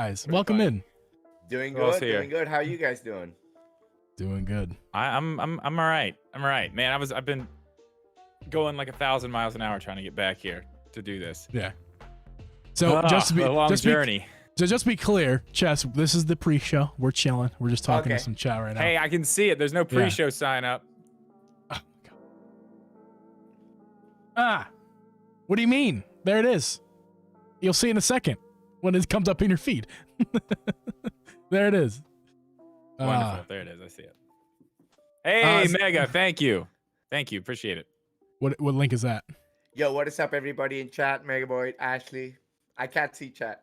Guys, welcome in. Doing good, doing good. How are you guys doing? Doing good. I'm all right. I'm all right, man. I've been going like 1,000 miles an hour trying to get back here to do this. Yeah. So just to be a long journey. So just be clear, Chess. This is the pre-show. We're chilling. We're just talking to some chat right now. Hey, I can see it. There's no pre-show sign up. Oh my God. What do you mean? There it is. You'll see in a second when it comes up in your feed. There it is. Wonderful. There it is. I see it. Hey, Mega. Thank you. Thank you. Appreciate it. What link is that? Yo, what is up, everybody in chat? Megaboy, Ashley. I can't see chat.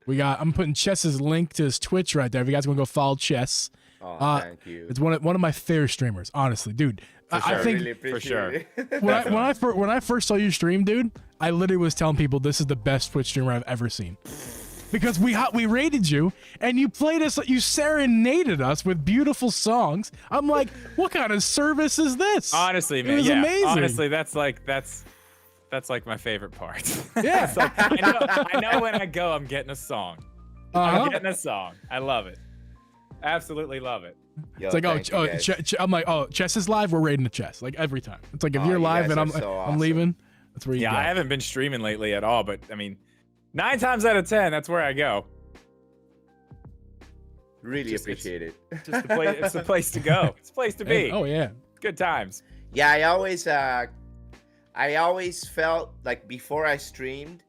I'm putting Chess's link to his Twitch right there. If you guys want to go follow Chess. Oh, thank you. It's one of my favorite streamers, honestly, dude. I think really for sure. when I first saw you stream, dude, I literally was telling people this is the best Twitch streamer I've ever seen. Because we rated you and you played us, you serenaded us with beautiful songs. I'm like, what kind of service is this? Honestly, man, it was amazing. Honestly, that's like my favorite part. Yeah, it's like, I know when I go, I'm getting a song. I'm getting a song. I love it. Absolutely love it. Yo, it's like, I'm like, Chess is live. We're raiding the Chess like every time. It's like if you're live and I'm leaving, that's where you go. I haven't been streaming lately at all, but I mean, 9 times out of 10, that's where I go. Really appreciate it. Just the place. It's the place to go. It's the place to be. Oh yeah. Good times. Yeah, I always felt like before I streamed,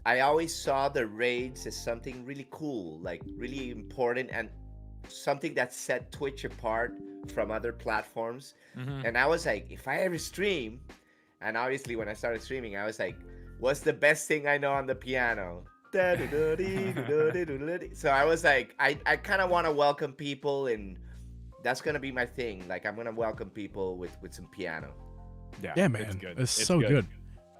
I always saw the raids as something really cool, like really important and something that set Twitch apart from other platforms. Mm-hmm. And I was like, if I ever stream, and obviously when I started streaming, I was like, what's the best thing I know on the piano? So I was like, I kind of want to welcome people, and that's gonna be my thing. Like, I'm gonna welcome people with some piano. Yeah, man, it's good. It's so good.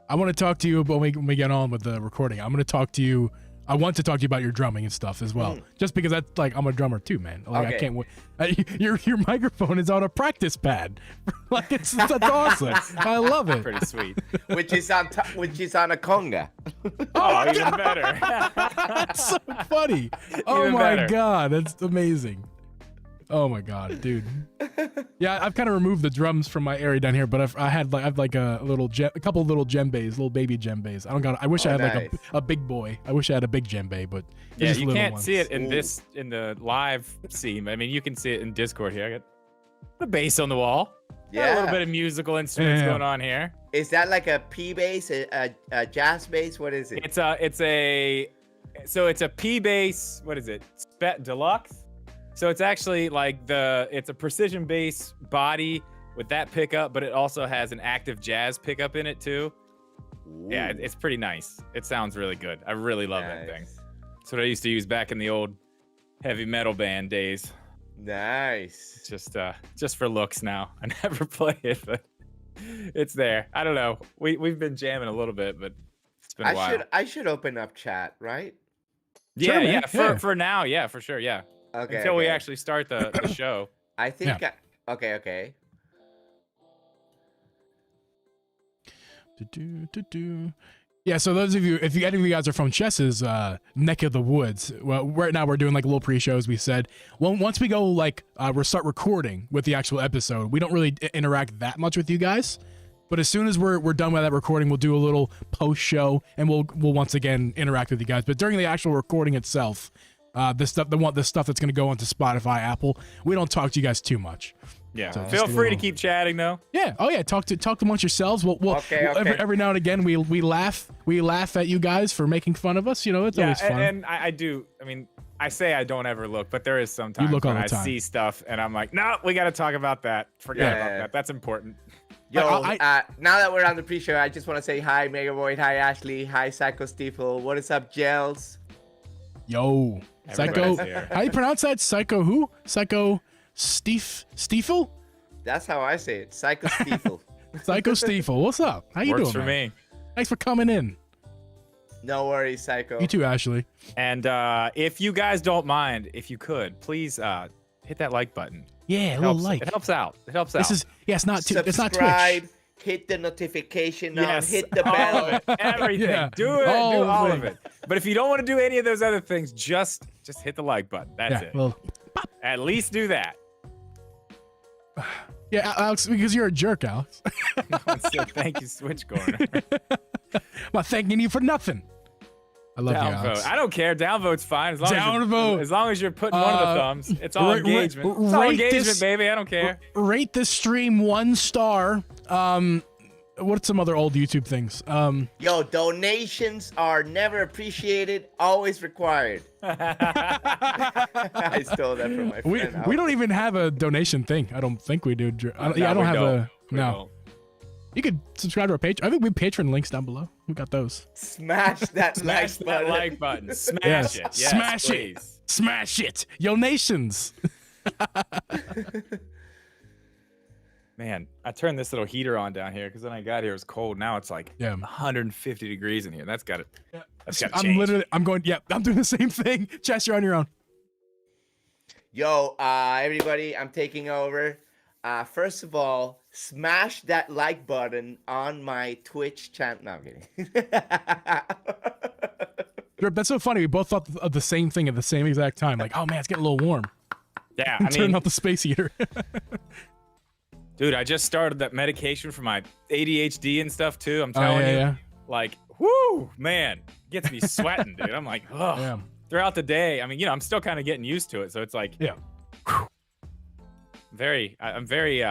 I want to talk to you when we get on with the recording. I want to talk to you about your drumming and stuff as well. Just because that's like, I'm a drummer too, man. Like, okay. I can't wait. Your microphone is on a practice pad. Like that's awesome. I love it. Pretty sweet. which is on a conga. Oh, even better. That's so funny. Oh my God, that's amazing. Oh my God, dude. Yeah, I've kind of removed the drums from my area down here, but I have like a couple of little djembes, little baby djembes. I wish I had like a big boy. I wish I had a big djembe, but yeah, just you little can't ones. see it in the live scene. I mean, you can see it in Discord here. I got the bass on the wall. Yeah, got a little bit of musical instruments going on here. Is that like a P bass, a jazz bass? What is it? It's a P bass. What is it? Deluxe. So it's actually like it's a precision bass body with that pickup, but it also has an active jazz pickup in it too. Ooh. Yeah, it's pretty nice. It sounds really good. I really love that thing. That's what I used to use back in the old heavy metal band days. Nice. Just for looks now. I never play it, but it's there. I don't know. We've been jamming a little bit, but it's been a while. I should open up chat, right? Yeah, for now, yeah, for sure, yeah. Okay. Until we actually start the show. I think. Yeah. Okay. Yeah, so those of you, if any of you guys are from Chess's neck of the woods, well, right now we're doing like a little pre-show, as we said. Well, once we go we'll start recording with the actual episode, we don't really interact that much with you guys. But as soon as we're done with that recording, we'll do a little post-show, and we'll once again interact with you guys. But during the actual recording itself, the stuff that's going to go onto Spotify, Apple, we don't talk to you guys too much. Yeah, so feel free to keep chatting though. Yeah. Oh yeah. Talk amongst yourselves. We'll every now and again we laugh at you guys for making fun of us. You know, it's always fun. And I do. I mean, I say I don't ever look, but there is sometimes when I see stuff and I'm like, no, we got to talk about that. Forget about that. That's important. Yo, now that we're on the pre-show, I just want to say hi, Megaboy. Hi, Ashley. Hi, Psycho Steeple. What is up, Gels? Yo. Psycho, how do you pronounce that? Psycho who? Psycho Stiefel? That's how I say it. Psycho Stiefel. Psycho Stiefel. What's up? How you doing? Works for me. Thanks for coming in. No worries, Psycho. You too, Ashley. And if you guys don't mind, if you could, please hit that like button. Yeah, a little like. It helps out. It's not Twitch. hit the notification Yes, on, hit the all bell. of it, everything. Yeah, Do it. Do all all of of it. But if you don't want to do any of those other things, just hit the like button. That's Yeah, it. well, At least do that. yeah, Alex, because you're a jerk, Alex. So thank you, Switch Corner. I'm not thanking you for nothing. I love you, Alex. Downvote. I don't care. Downvote's fine. As long Downvote. as long as you're putting one of the thumbs. It's all engagement. It's all rate engagement, this- baby. I don't care. Rate this stream 1 star. What's some other old YouTube things? Yo, donations are never appreciated, always required. I stole that from my friend. We don't even have a donation thing. I don't think we do. I don't we have don't. a We no. don't. You could subscribe to our page. I think we have Patreon links down below. We got those. Smash that Smash like that button. like button. Smash Yes. it. Yes, Smash it. please. Smash it, yo nations. Man, I turned this little heater on down here because when I got here it was cold. Now it's like Yeah. 150 degrees in here. That's got it. That's got to I'm change. literally. I'm going. Yep. I'm doing the same thing. Chess, you're on your own. Yo, everybody, I'm taking over. First of all, smash that like button on my Twitch channel. No, I'm kidding. Drip, that's so funny. We both thought of the same thing at the same exact time. Like, oh man, it's getting a little warm. Yeah, I Turn mean, off the space heater. dude, I just started that medication for my ADHD and stuff too. I'm Oh telling you, yeah, like, whoo, man, gets me sweating, dude. I'm like, oh, yeah. throughout the day. I mean, I'm still kind of getting used to it, so it's like, Yeah. I'm very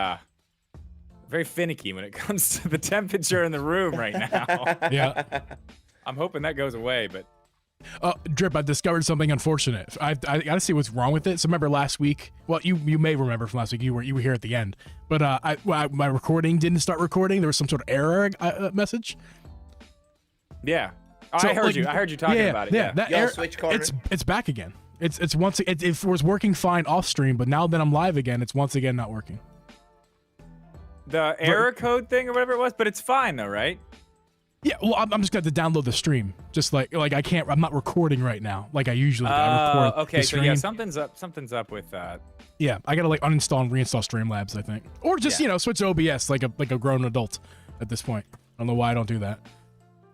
finicky when it comes to the temperature in the room right now. Yeah. I'm hoping that goes away, but Drip, I discovered something unfortunate. I gotta see what's wrong with it. So remember last week? Well, you may remember from last week. You were here at the end, but my recording didn't start recording. There was some sort of error message. yeah. Oh, So, I heard like, you. I heard you talking about it. Yeah. That Yo, error, Switch Corner. it's back again. It's once it was working fine off stream, but now that I'm live again, it's once again not working. The error code thing or whatever it was, but it's fine though, right? Yeah, well, I'm just going to download the stream. Just like I can't. I'm not recording right now like I usually do. I record okay, the so stream. yeah, something's up with that. Yeah, I gotta like uninstall and reinstall Streamlabs, I think, or just switch to OBS like a grown adult at this point. I don't know why I don't do that.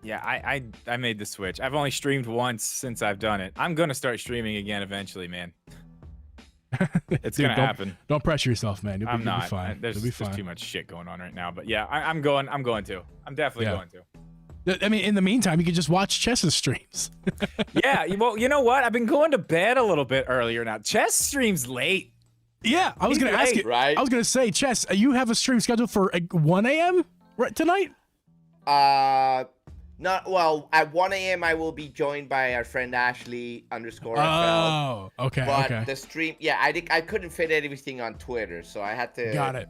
Yeah, I made the switch. I've only streamed once since I've done it. I'm gonna start streaming again eventually, man. It's Dude, gonna happen. Don't pressure yourself, man. You'll I'm be not. fine. There's You'll be fine. too much shit going on right now, but yeah, I'm going to. I'm definitely Yeah. going to. I mean, in the meantime, you could just watch Chess's streams. Yeah, well, you know what? I've been going to bed a little bit earlier now. Chess streams late. Yeah, I was He's gonna ask late, you. right? I was gonna say, Chess, you have a stream scheduled for 1 a.m. right tonight. Not well. At 1 a.m. I will be joined by our friend Ashley _FL. Oh, okay, But okay, the stream, yeah, I couldn't fit everything on Twitter, so I had to. got it.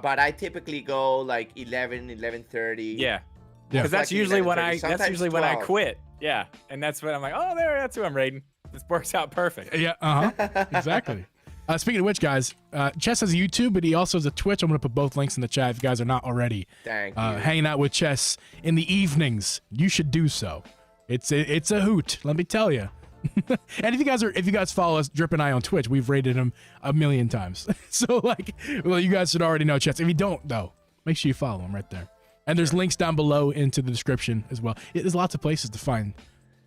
But I typically go like 11:30. Yeah, Yeah. because that's Reflecting usually when 11:30, that's usually when I 12. quit. Yeah, and that's when I'm like, oh, that's who I'm raiding. This works out perfect. Yeah, exactly. Speaking of which, guys, Chess has a YouTube, but he also has a Twitch. I'm gonna put both links in the chat if you guys are not already Thank you. hanging out with Chess in the evenings. You should do so. It's a hoot, let me tell you. And if you guys follow us, Drip and I on Twitch, we've rated him a million times. So well, you guys should already know Chess. If you don't, though, make sure you follow him right there. And there's links down below into the description as well. There's lots of places to find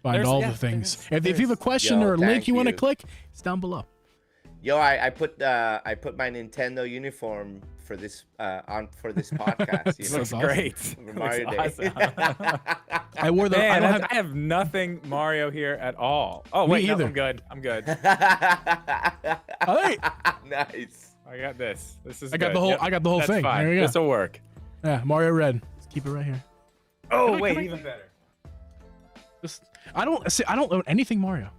all the things. If you have a question Yo, or a link thank you want to you. click, it's down below. Yo, I put my Nintendo uniform for this podcast. You know? Looks awesome. great. For Looks Mario Day. awesome. I wore the. Man, I don't have. I have nothing Mario here at all. Oh wait, no, either. I'm good. I'm good. Oh, hey, Nice. I got this. This is. I got good. the whole. Yep, I got the whole that's thing. Fine. There you go. This will work. Yeah, Mario Red. Let's keep it right here. Oh wait, even better. Just I don't own anything Mario.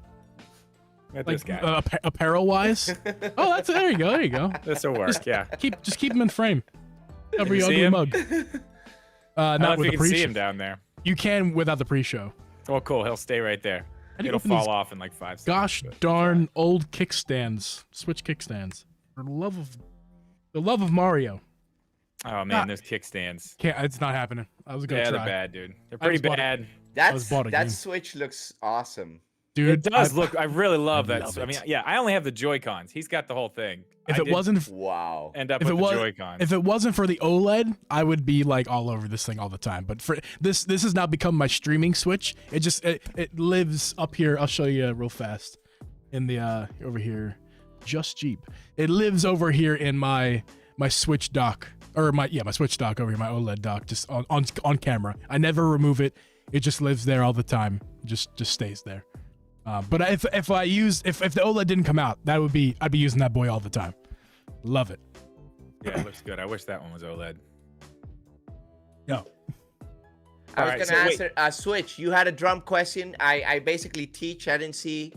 Got Like this guy. apparel wise. Oh, that's there you go. There you go. This will work. Yeah. Just keep him in frame. Cover you your see ugly him? mug. I don't know Not if with you the can see pre-show. him down there. You can without the pre-show. Well, cool. He'll stay right there. How do you It'll open fall these off in like 5 seconds. Gosh but- darn old kickstands. Switch kickstands. For the love of Mario. Oh man, those kickstands. Can't. It's not happening. I was gonna Yeah, try. they're bad, dude. They're I pretty just bought it. bad. That's bought a game. that Switch looks awesome. Dude, It does look. I really love I that. love I mean, it. yeah, I only have the Joy-Cons. He's got the whole thing. If it wasn't Wow. end up if with it the was Joy-Cons. if it wasn't for the OLED, I would be like all over this thing all the time. But for this has now become my streaming switch. It lives up here. I'll show you real fast in the over here. Just Jeep. It lives over here in my Switch dock or my Switch dock over here, my OLED dock, just on camera. I never remove it. It just lives there all the time. Just stays there. But if the OLED didn't come out, I'd be using that boy all the time. Love it. Yeah, it looks good. I wish that one was OLED. No. I was Alright, gonna answer Switch. You had a drum question. I basically teach. I didn't see.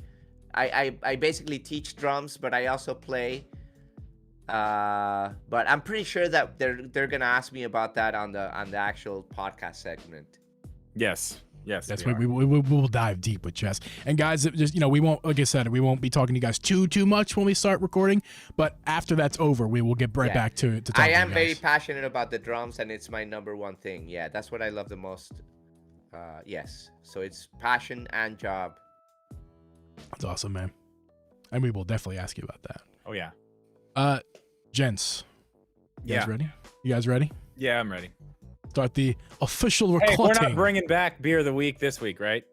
I basically teach drums, but I also play. But I'm pretty sure that they're gonna ask me about that on the actual podcast segment. Yes. Yes. That's why we will dive deep with chess. And guys, just we won't, like I said, we won't be talking to you guys too much when we start recording. But after that's over, we will get right back to talking. I am very passionate about the drums, and it's my number one thing. Yeah, that's what I love the most. Yes, so it's passion and job. That's awesome, man. And we will definitely ask you about that. Oh yeah. Gents, you guys Yeah. ready? You guys ready? Yeah, I'm ready. Start the official Hey, we're recording. not bringing back beer of the week this week, right?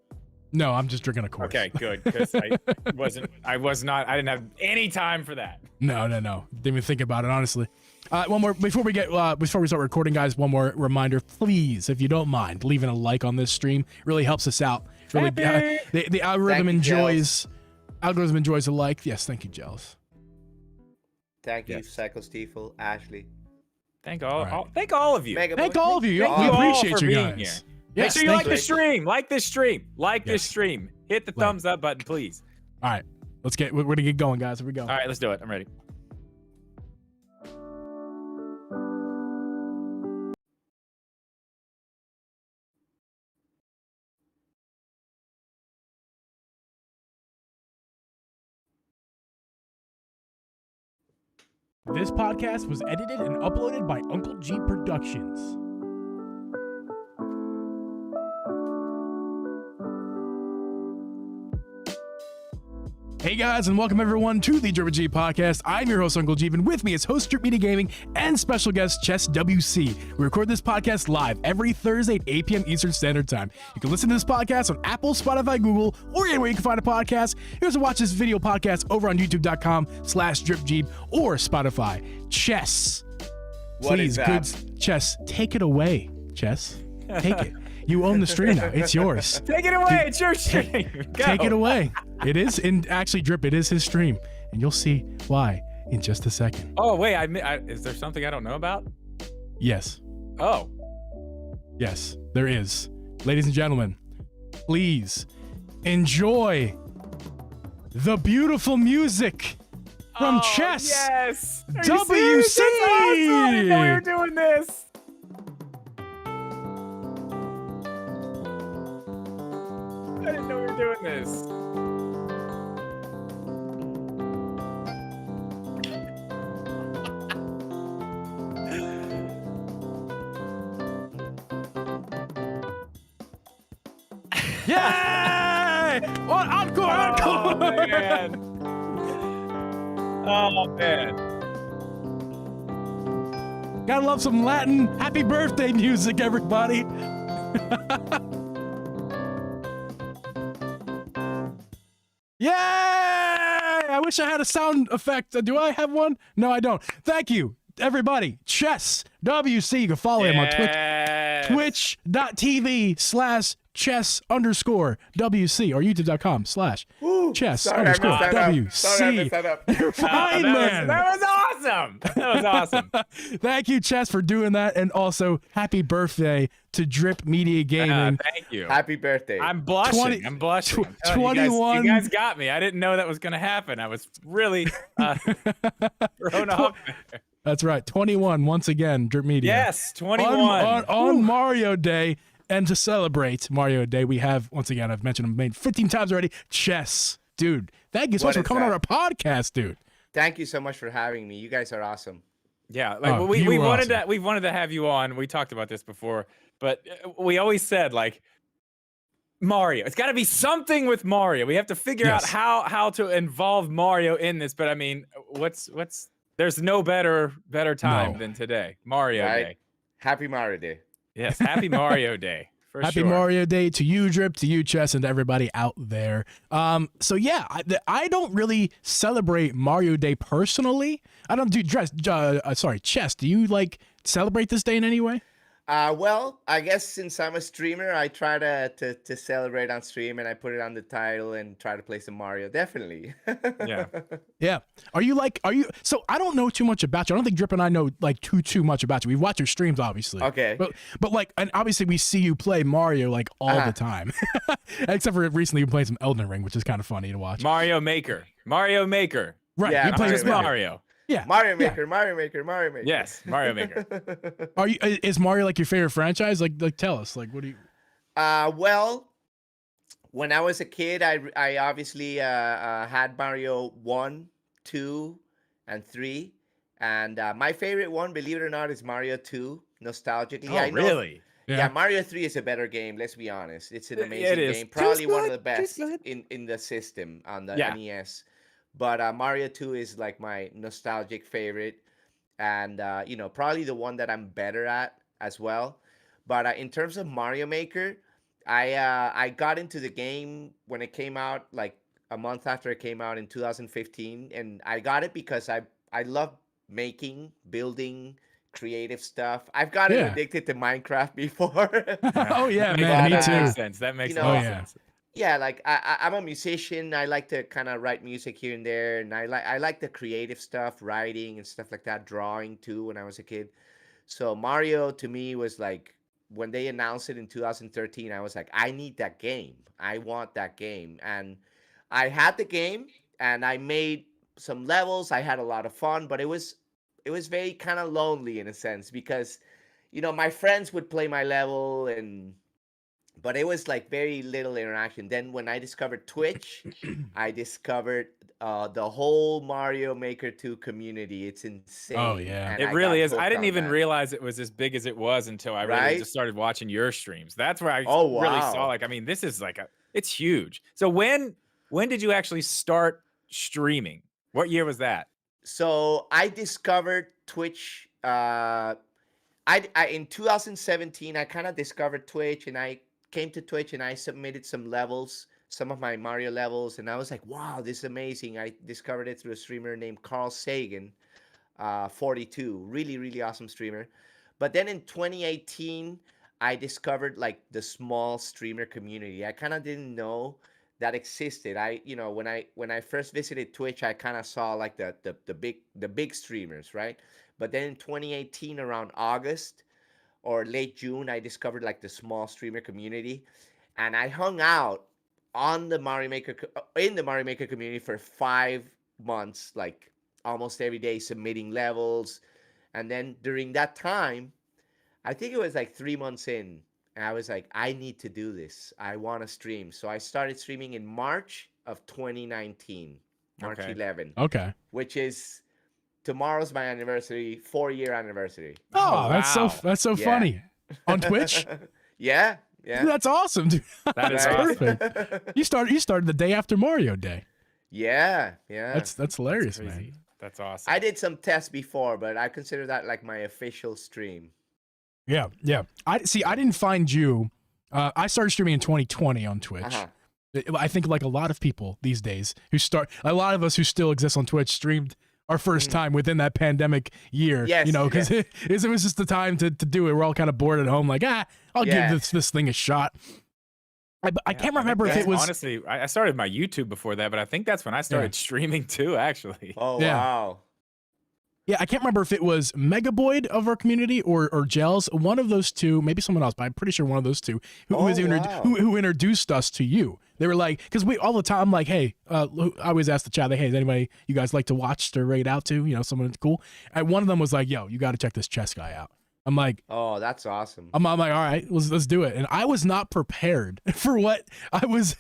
No, I'm just drinking a course. Okay, good. Because I didn't have any time for that. No. Didn't even think about it, honestly. One more before we start recording, guys. One more reminder, please, if you don't mind, leaving a like on this stream really helps us out. Really, the algorithm enjoys a like. Yes, thank you, Jealous. Thank you, Yes. Psycho Stiefel, Ashley. Thank right. all of you. Mega Thank Boy. all of you. Thank We you all appreciate for you being guys. here. Yes, Make sure you thank like the stream. Like this stream. Like this stream. Hit the Like. thumbs up button, please. All right, we're gonna get going, guys. Here we go. All right, let's do it. I'm ready. This podcast was edited and uploaded by Uncle G Productions. Hey guys, and welcome everyone to the Drip and Geeb Podcast. I'm your host, Uncle Geeb, and with me is host Drip Media Gaming and special guest Chess WC. We record this podcast live every Thursday at 8 p.m. Eastern Standard Time. You can listen to this podcast on Apple, Spotify, Google, or anywhere you can find a podcast. You can also watch this video podcast over on youtube.com/DripGeeb or Spotify. Chess. What Please, is that? good Chess, take it away. Chess, take it. You own the stream now. It's yours. Take it away. It's your stream. Go. Take it away. It is, and actually, Drip, it is his stream, and you'll see why in just a second. Oh, wait. Is there something I don't know about? Yes, Oh. yes, there is. Ladies and gentlemen, please enjoy the beautiful music from Chess Yes. Are you WC. serious? That's awesome. I didn't know we were doing this. I didn't know we were doing this. Yay! Encore! Oh, Encore! man. Oh, man. Gotta love some Latin happy birthday music, everybody. Yay! I wish I had a sound effect. Do I have one? No, I don't. Thank you, everybody. Chess WC. You can follow him on Twitch. Yes. Twitch.tv/chess_WC or youtube.com/chess_WC. Sorry, I messed that up. You're fine, man. That was awesome. That was awesome. Thank you, Chess, for doing that. And also, happy birthday to Drip Media Gaming. Thank you. Happy birthday. I'm blushing. 20 I'm blushing. tw- I'm telling you 21 You guys got me. I didn't know that was going to happen. I was really thrown off there. That's right. 21, once again, Drip Media. Yes, 21. On Mario Day. And to celebrate Mario Day, we have, once again, I've mentioned him 15 times already, Chess. Dude, thank you so much What for is coming on that? our podcast, dude. Thank you so much for having me. You guys are awesome. Yeah, like Oh, we you were wanted awesome. we wanted to have you on. We talked about this before, but we always said like Mario. It's got to be something with Mario. We have to figure out how to involve Mario in this. But I mean, what's there's no better time than today. Mario Day. Happy Mario Day. Yes, happy Mario Day. Happy Mario Day to you, Drip, to you, Chess, and to everybody out there. So yeah, I don't really celebrate Mario Day personally. I don't do Chess. Do you like celebrate this day in any way? Well, I guess since I'm a streamer, I try to celebrate on stream, and I put it on the title and try to play some Mario. Definitely. Yeah. Are you? So I don't know too much about you. I don't think Drip and I know like too much about you. We've watched your streams, obviously. Okay. But like, and obviously we see you play Mario like all the time, except for recently you played some Elden Ring, which is kind of funny to watch. Mario Maker. Right. Yeah, you play Just Mario. Yeah. Mario Maker. Yes, Mario Maker. Is Mario like your favorite franchise? Like tell us. Like, what do you? Well, when I was a kid, I obviously had Mario 1, 2, and 3, and my favorite one, believe it or not, is Mario 2. Nostalgically, Oh, I know. really? Yeah, Mario 3 is a better game. Let's be honest; it's an amazing game, probably one of the best in the system on the NES. But Mario 2 is like my nostalgic favorite, and probably the one that I'm better at as well. But in terms of Mario Maker, I got into the game when it came out, like a month after it came out in 2015, and I got it because I love building creative stuff. I've gotten addicted to Minecraft before. Oh yeah, man, me too. That makes sense. That makes sense. Yeah, like I'm a musician. I like to kind of write music here and there, and I like the creative stuff, writing and stuff like that, drawing too when I was a kid. So Mario to me was like, when they announced it in 2013, I was like, I need that game. I want that game. And I had the game, and I made some levels. I had a lot of fun, but it was very kind of lonely in a sense, because my friends would play my level, but it was like very little interaction. Then when I discovered Twitch, I discovered the whole Mario Maker 2 community. It's insane. Oh yeah, it really is. I didn't even realize it was as big as it was until I really just started watching your streams. That's where I really saw, like, I mean, this is like it's huge. So when did you actually start streaming? What year was that? So I discovered Twitch. I in 2017, I kind of discovered Twitch, and I came to Twitch and I submitted some of my Mario levels, and I was like, wow, this is amazing. I discovered it through a streamer named Carl Sagan, 42, really awesome streamer. But then in 2018, I discovered like the small streamer community. I kind of didn't know that existed. When I first visited Twitch, I kind of saw like the big streamers, right? But then in 2018, around August or late June, I discovered like the small streamer community, and I hung out in the Mario Maker community for 5 months, like almost every day, submitting levels. And then during that time, I think it was like 3 months in, and I was like, I need to do this. I want to stream. So I started streaming in March of 2019, March 11. Okay. Which is tomorrow's my anniversary, 4-year anniversary. Oh, that's so funny. On Twitch? Yeah. Dude, that's awesome, dude. That is perfect. You started the day after Mario Day. Yeah. That's hilarious, man. That's awesome. I did some tests before, but I consider that like my official stream. Yeah. I didn't find you. I started streaming in 2020 on Twitch. I think like a lot of people these days a lot of us who still exist on Twitch streamed our first time within that pandemic year. Yes, because it was just the time to do it. We're all kind of bored at home, like, I'll give this thing a shot. I can't remember if it was. Honestly, I started my YouTube before that, but I think that's when I started streaming too, actually. Oh, wow. Yeah, I can't remember if it was Megaboyd of our community or Gels, one of those two, maybe someone else, but I'm pretty sure one of those two who introduced us to you. They were like, because we all the time, like, hey, I always ask the chat, like, hey, is anybody you guys like to watch or raid out to? Someone cool. And one of them was like, yo, you got to check this chess guy out. I'm like, Oh, that's awesome. I'm like, all right, let's do it. And I was not prepared for what I was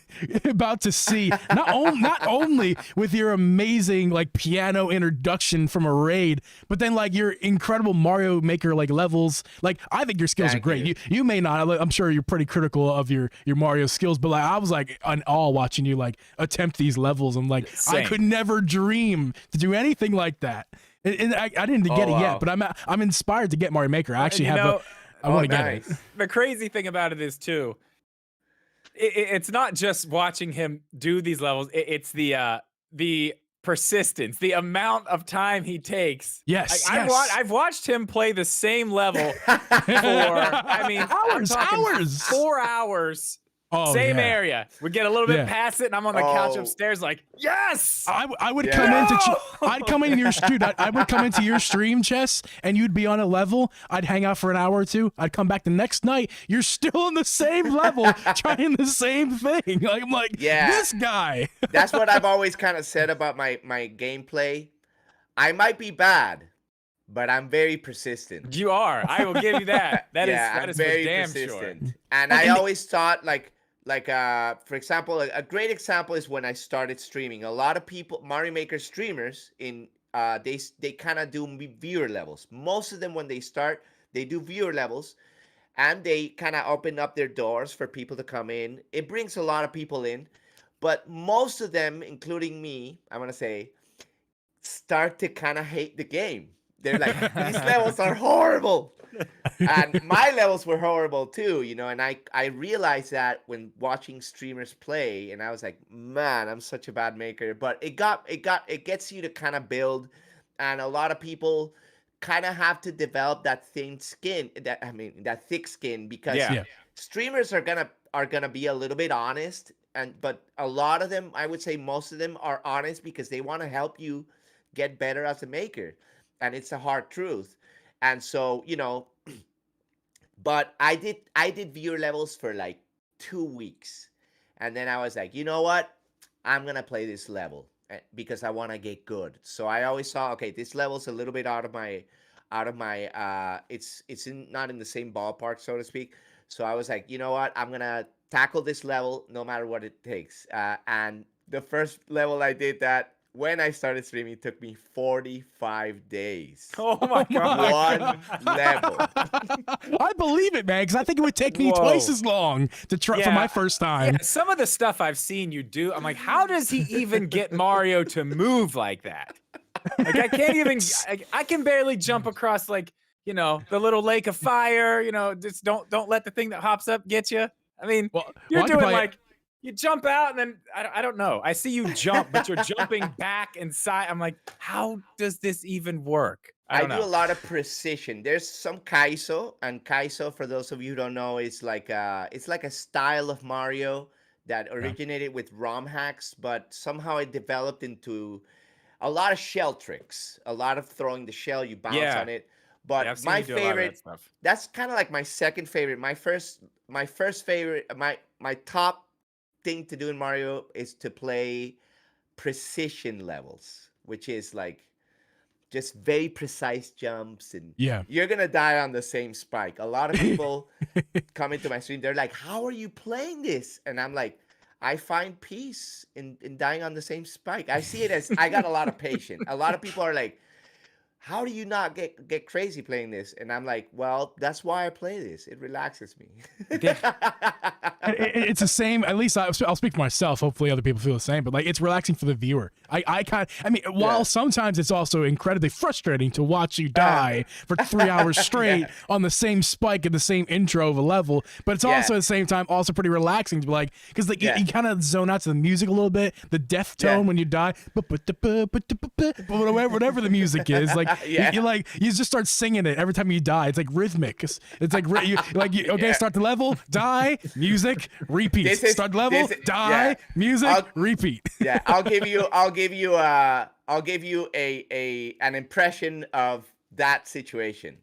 about to see. Not only with your amazing like piano introduction from a raid, but then like your incredible Mario Maker like levels. Like I think your skills are great. You may not. I'm sure you're pretty critical of your Mario skills, but like I was like in awe watching you like attempt these levels. I'm like, Same. I could never dream to do anything like that. And I didn't get it yet, but I'm inspired to get Mario Maker. I actually I want to get it. The crazy thing about it is too, it's not just watching him do these levels. It's the persistence, the amount of time he takes. Yes, I've watched him play the same level for hours, 4 hours. Oh, same area. We get a little bit past it, and I'm on the couch upstairs, like, yes. I would come into I'd come in your dude. I would come into your stream, Chess, and you'd be on a level. I'd hang out for an hour or two. I'd come back the next night. You're still on the same level, trying the same thing. Like I'm like, this guy. That's what I've always kind of said about my gameplay. I might be bad, but I'm very persistent. You are. I will give you that. That is very damn persistent. sure. And I always thought for example, a great example is when I started streaming. A lot of people, Mario Maker streamers, they kind of do viewer levels. Most of them, when they start, they do viewer levels, and they kind of open up their doors for people to come in. It brings a lot of people in, but most of them, including me, I'm gonna say, start to kind of hate the game. They're like, these levels are horrible. And my levels were horrible too, and I realized that when watching streamers play, and I was like, man, I'm such a bad maker. But it gets you to kind of build, and a lot of people kind of have to develop that thin skin, that thick skin, because streamers are gonna be a little bit honest, but a lot of them, I would say most of them, are honest because they want to help you get better as a maker, and it's a hard truth. And so, but I did viewer levels for like 2 weeks. And then I was like, you know what? I'm going to play this level because I want to get good. So I always saw, okay, this level's a little bit out of my, it's not in the same ballpark, so to speak. So I was like, you know what? I'm going to tackle this level no matter what it takes. And the first level I did that, when I started streaming, it took me 45 days. Oh my God. One level. I believe it, man, because I think it would take me twice as long to try for my first time. Yeah, some of the stuff I've seen you do, I'm like, how does he even get Mario to move like that? Like, I can't even, I can barely jump across, like, the little lake of fire, just don't let the thing that hops up get you. I mean, you're doing like, you jump out and then I don't know. I see you jump, but you're jumping back and side. I'm like, how does this even work? I do a lot of precision. There's some Kaizo, and Kaizo, for those of you who don't know, is like it's like a style of Mario that originated with ROM hacks, but somehow it developed into a lot of shell tricks, a lot of throwing the shell, you bounce on it. But my favorite, that's kind of like my second favorite. My first favorite, my top thing to do in Mario is to play precision levels, which is like just very precise jumps, and you're gonna die on the same spike. A lot of people come into my stream, they're like, how are you playing this? And I'm like, I find peace in dying on the same spike. I see it as I got a lot of patience. A lot of people are like, how do you not get crazy playing this? And I'm like, well, that's why I play this. It relaxes me. It's the same. At least I'll speak for myself. Hopefully other people feel the same. But like, it's relaxing for the viewer. While sometimes it's also incredibly frustrating to watch you die for 3 hours straight on the same spike and the same intro of a level. But it's also at the same time also pretty relaxing to be like, because like you kind of zone out to the music a little bit, the death tone when you die, whatever the music is, like. You just start singing it every time you die. It's like rhythmic. It's like start the level, die, music, repeat. Start the level, die, music, repeat. Yeah, I'll give you an impression of that situation.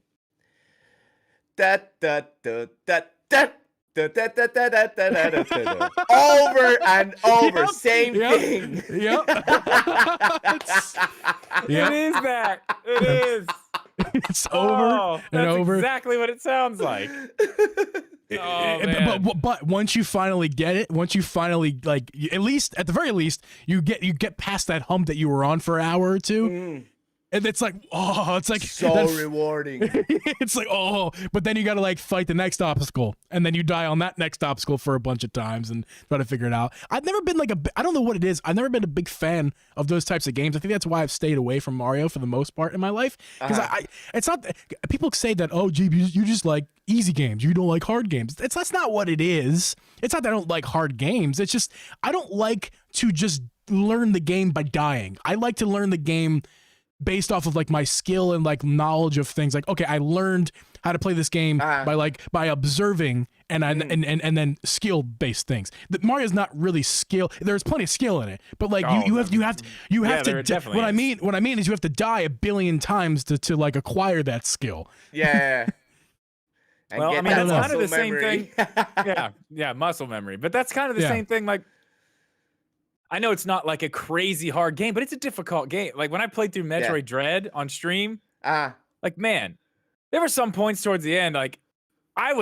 Over and over, same thing. Yep. It is that. It is. It's over and that's over. exactly what it sounds like. Oh, man. But once you finally get it, once you finally like, at least at the very least, you get past that hump that you were on for an hour or two. And it's like, oh, it's like so rewarding. It's like, oh, but then you got to like fight the next obstacle, and then you die on that next obstacle for a bunch of times and try to figure it out. I've never been like I don't know what it is. I've never been a big fan of those types of games. I think that's why I've stayed away from Mario for the most part in my life. Because it's not. People say that, oh, Geeb, you just like easy games. You don't like hard games. That's not what it is. It's not that I don't like hard games. It's just I don't like to just learn the game by dying. I like to learn the game based off of like my skill and like knowledge of things. Like, okay, I learned how to play this game by observing and then skill based things. Mario's not really skill. There's plenty of skill in it, but like you have to. What I mean is you have to die a billion times to like acquire that skill. Yeah. Well, I mean, that's kind of the same thing. Yeah, muscle memory. But that's kind of the same thing. Like, I know it's not like a crazy hard game, but it's a difficult game. Like when I played through Metroid Dread on stream, like, man, there were some points towards the end, like I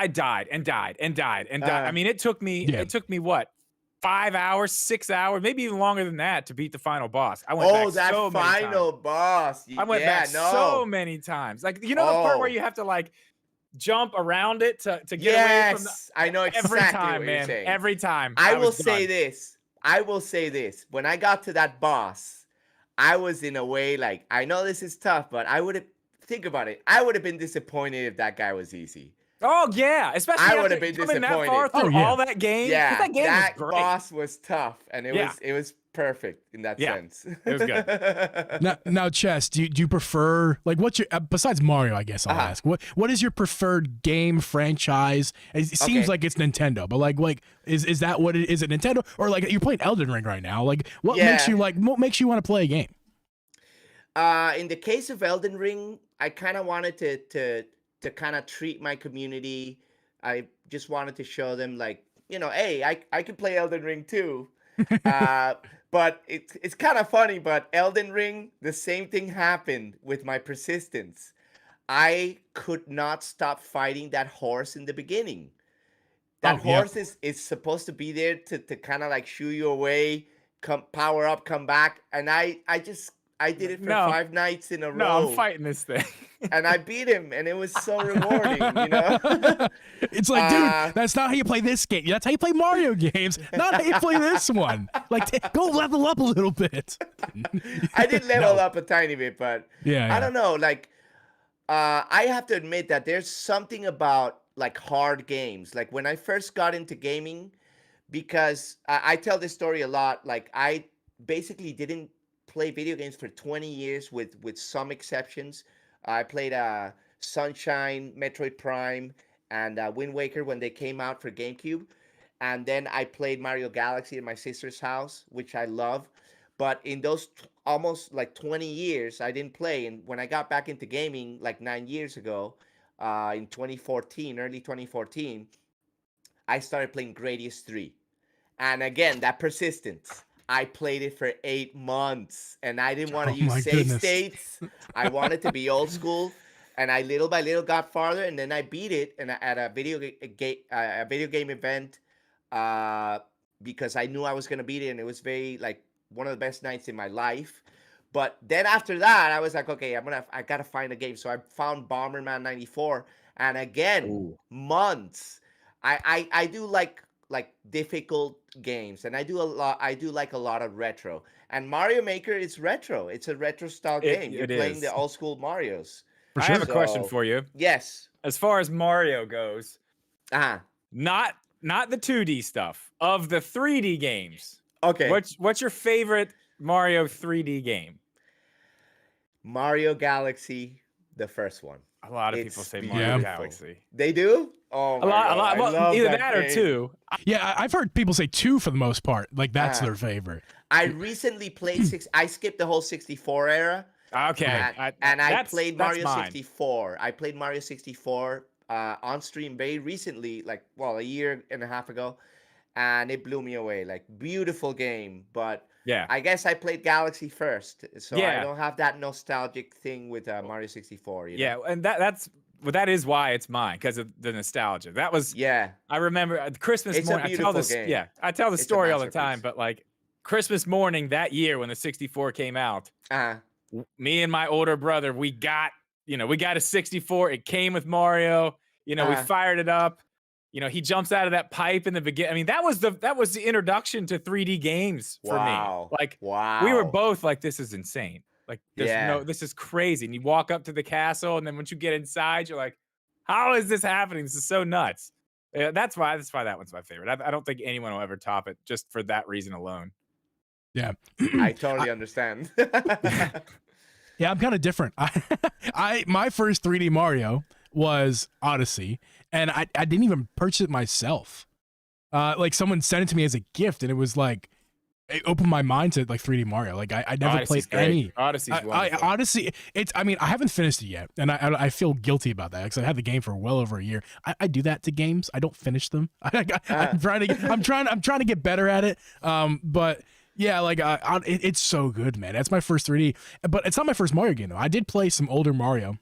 died. I mean, it took me what, 5 hours, 6 hours, maybe even longer than that to beat the final boss. I went back that so many final times. boss. I went back so many times. Like, you know, the part where you have to like jump around it to get away from the, I know exactly every time, what man. you're saying. Every time. I will say this. When I got to that boss, I was in a way like, I know this is tough, but think about it. I would have been disappointed if that guy was easy. Oh yeah, especially I would have been disappointed. That far through all that game. Yeah, that game that was great. boss was tough, and it was perfect in that sense. It was good. Now, Chess, do you prefer, like, what's your besides Mario? I guess I'll ask what is your preferred game franchise? It seems like it's Nintendo, but like is that what it is? It Nintendo, or like you're playing Elden Ring right now? Like what makes you want to play a game? In the case of Elden Ring, I kind of wanted to kind of treat my community. I just wanted to show them, like, you know, hey, I can play Elden Ring too. But it's kind of funny, but Elden Ring, the same thing happened with my persistence. I could not stop fighting that horse in the beginning. That horse is supposed to be there to kind of like shoo you away, power up, come back. And I did it for 5 nights in a row. No, I'm fighting this thing. And I beat him, and it was so rewarding, you know? It's like, dude, that's not how you play this game. That's how you play Mario games, not how you play this one. Like, go level up a little bit. I did level up a tiny bit, but I don't know. Like, I have to admit that there's something about, like, hard games. Like, when I first got into gaming, because I tell this story a lot, like, I basically didn't play video games for 20 years with some exceptions. I played Sunshine, Metroid Prime, and Wind Waker when they came out for GameCube. And then I played Mario Galaxy at my sister's house, which I love. But in those almost like 20 years, I didn't play. And when I got back into gaming like 9 years ago, in 2014, early 2014, I started playing Gradius 3. And again, that persistence. I played it for 8 months, and I didn't want to use save states. I wanted to be old school, and I little by little got farther, and then I beat it at a video game event because I knew I was gonna beat it, and it was very, like, one of the best nights in my life. But then after that, I was like, okay, I gotta find a game. So I found Bomberman 94, and again, months. I do like difficult games, and I do like a lot of retro. And Mario Maker is retro. It's a retro style game. You're playing the old school Marios. I have a question for you. Yes. As far as Mario goes, not the 2D stuff, of the 3D games. Okay. What's your favorite Mario 3D game? Mario Galaxy, the first one. A lot of people say Mario Galaxy. They do? Oh, a lot. Well, either that or 2. Yeah, I've heard people say 2 for the most part. Like, that's their favorite. I recently played I skipped the whole 64 era. Okay. I played Mario 64. I played Mario 64 on stream very recently, like, well, a year and a half ago. and it blew me away. Like, beautiful game, but Yeah. I guess I played Galaxy first, so I Yeah. don't have that nostalgic thing with Mario 64. You know? And that is why it's mine, because of the nostalgia. That was Yeah, I remember Christmas it's a morning. beautiful game. Yeah, I tell the It's a story all the time, masterpiece. but like Christmas morning that year when the 64 came out, Uh, me and my older brother, we got a 64. It came with Mario. We fired it up. He jumps out of that pipe in the beginning. I mean, that was the introduction to 3D games for wow. me. Like, wow. we were both like, this is insane. Like, Yeah. this is crazy. And you walk up to the castle, and then once you get inside, you're like, how is this happening? This is so nuts. Yeah, that's why that one's my favorite. I don't think anyone will ever top it just for that reason alone. Yeah. I totally understand. Yeah, I'm kind of different. My first 3D Mario was Odyssey, and I didn't even purchase it myself. Like, someone sent it to me as a gift, and it was like, it opened my mind to like 3D Mario. Like, I never Odyssey's played great. any. Odyssey's wonderful. Odyssey. I mean, I haven't finished it yet, and I feel guilty about that because I had the game for well over a year. I do that to games. I don't finish them. I'm trying to get better at it. But yeah, like it's so good, man. That's my first 3D, but it's not my first Mario game though. I did play some older Mario.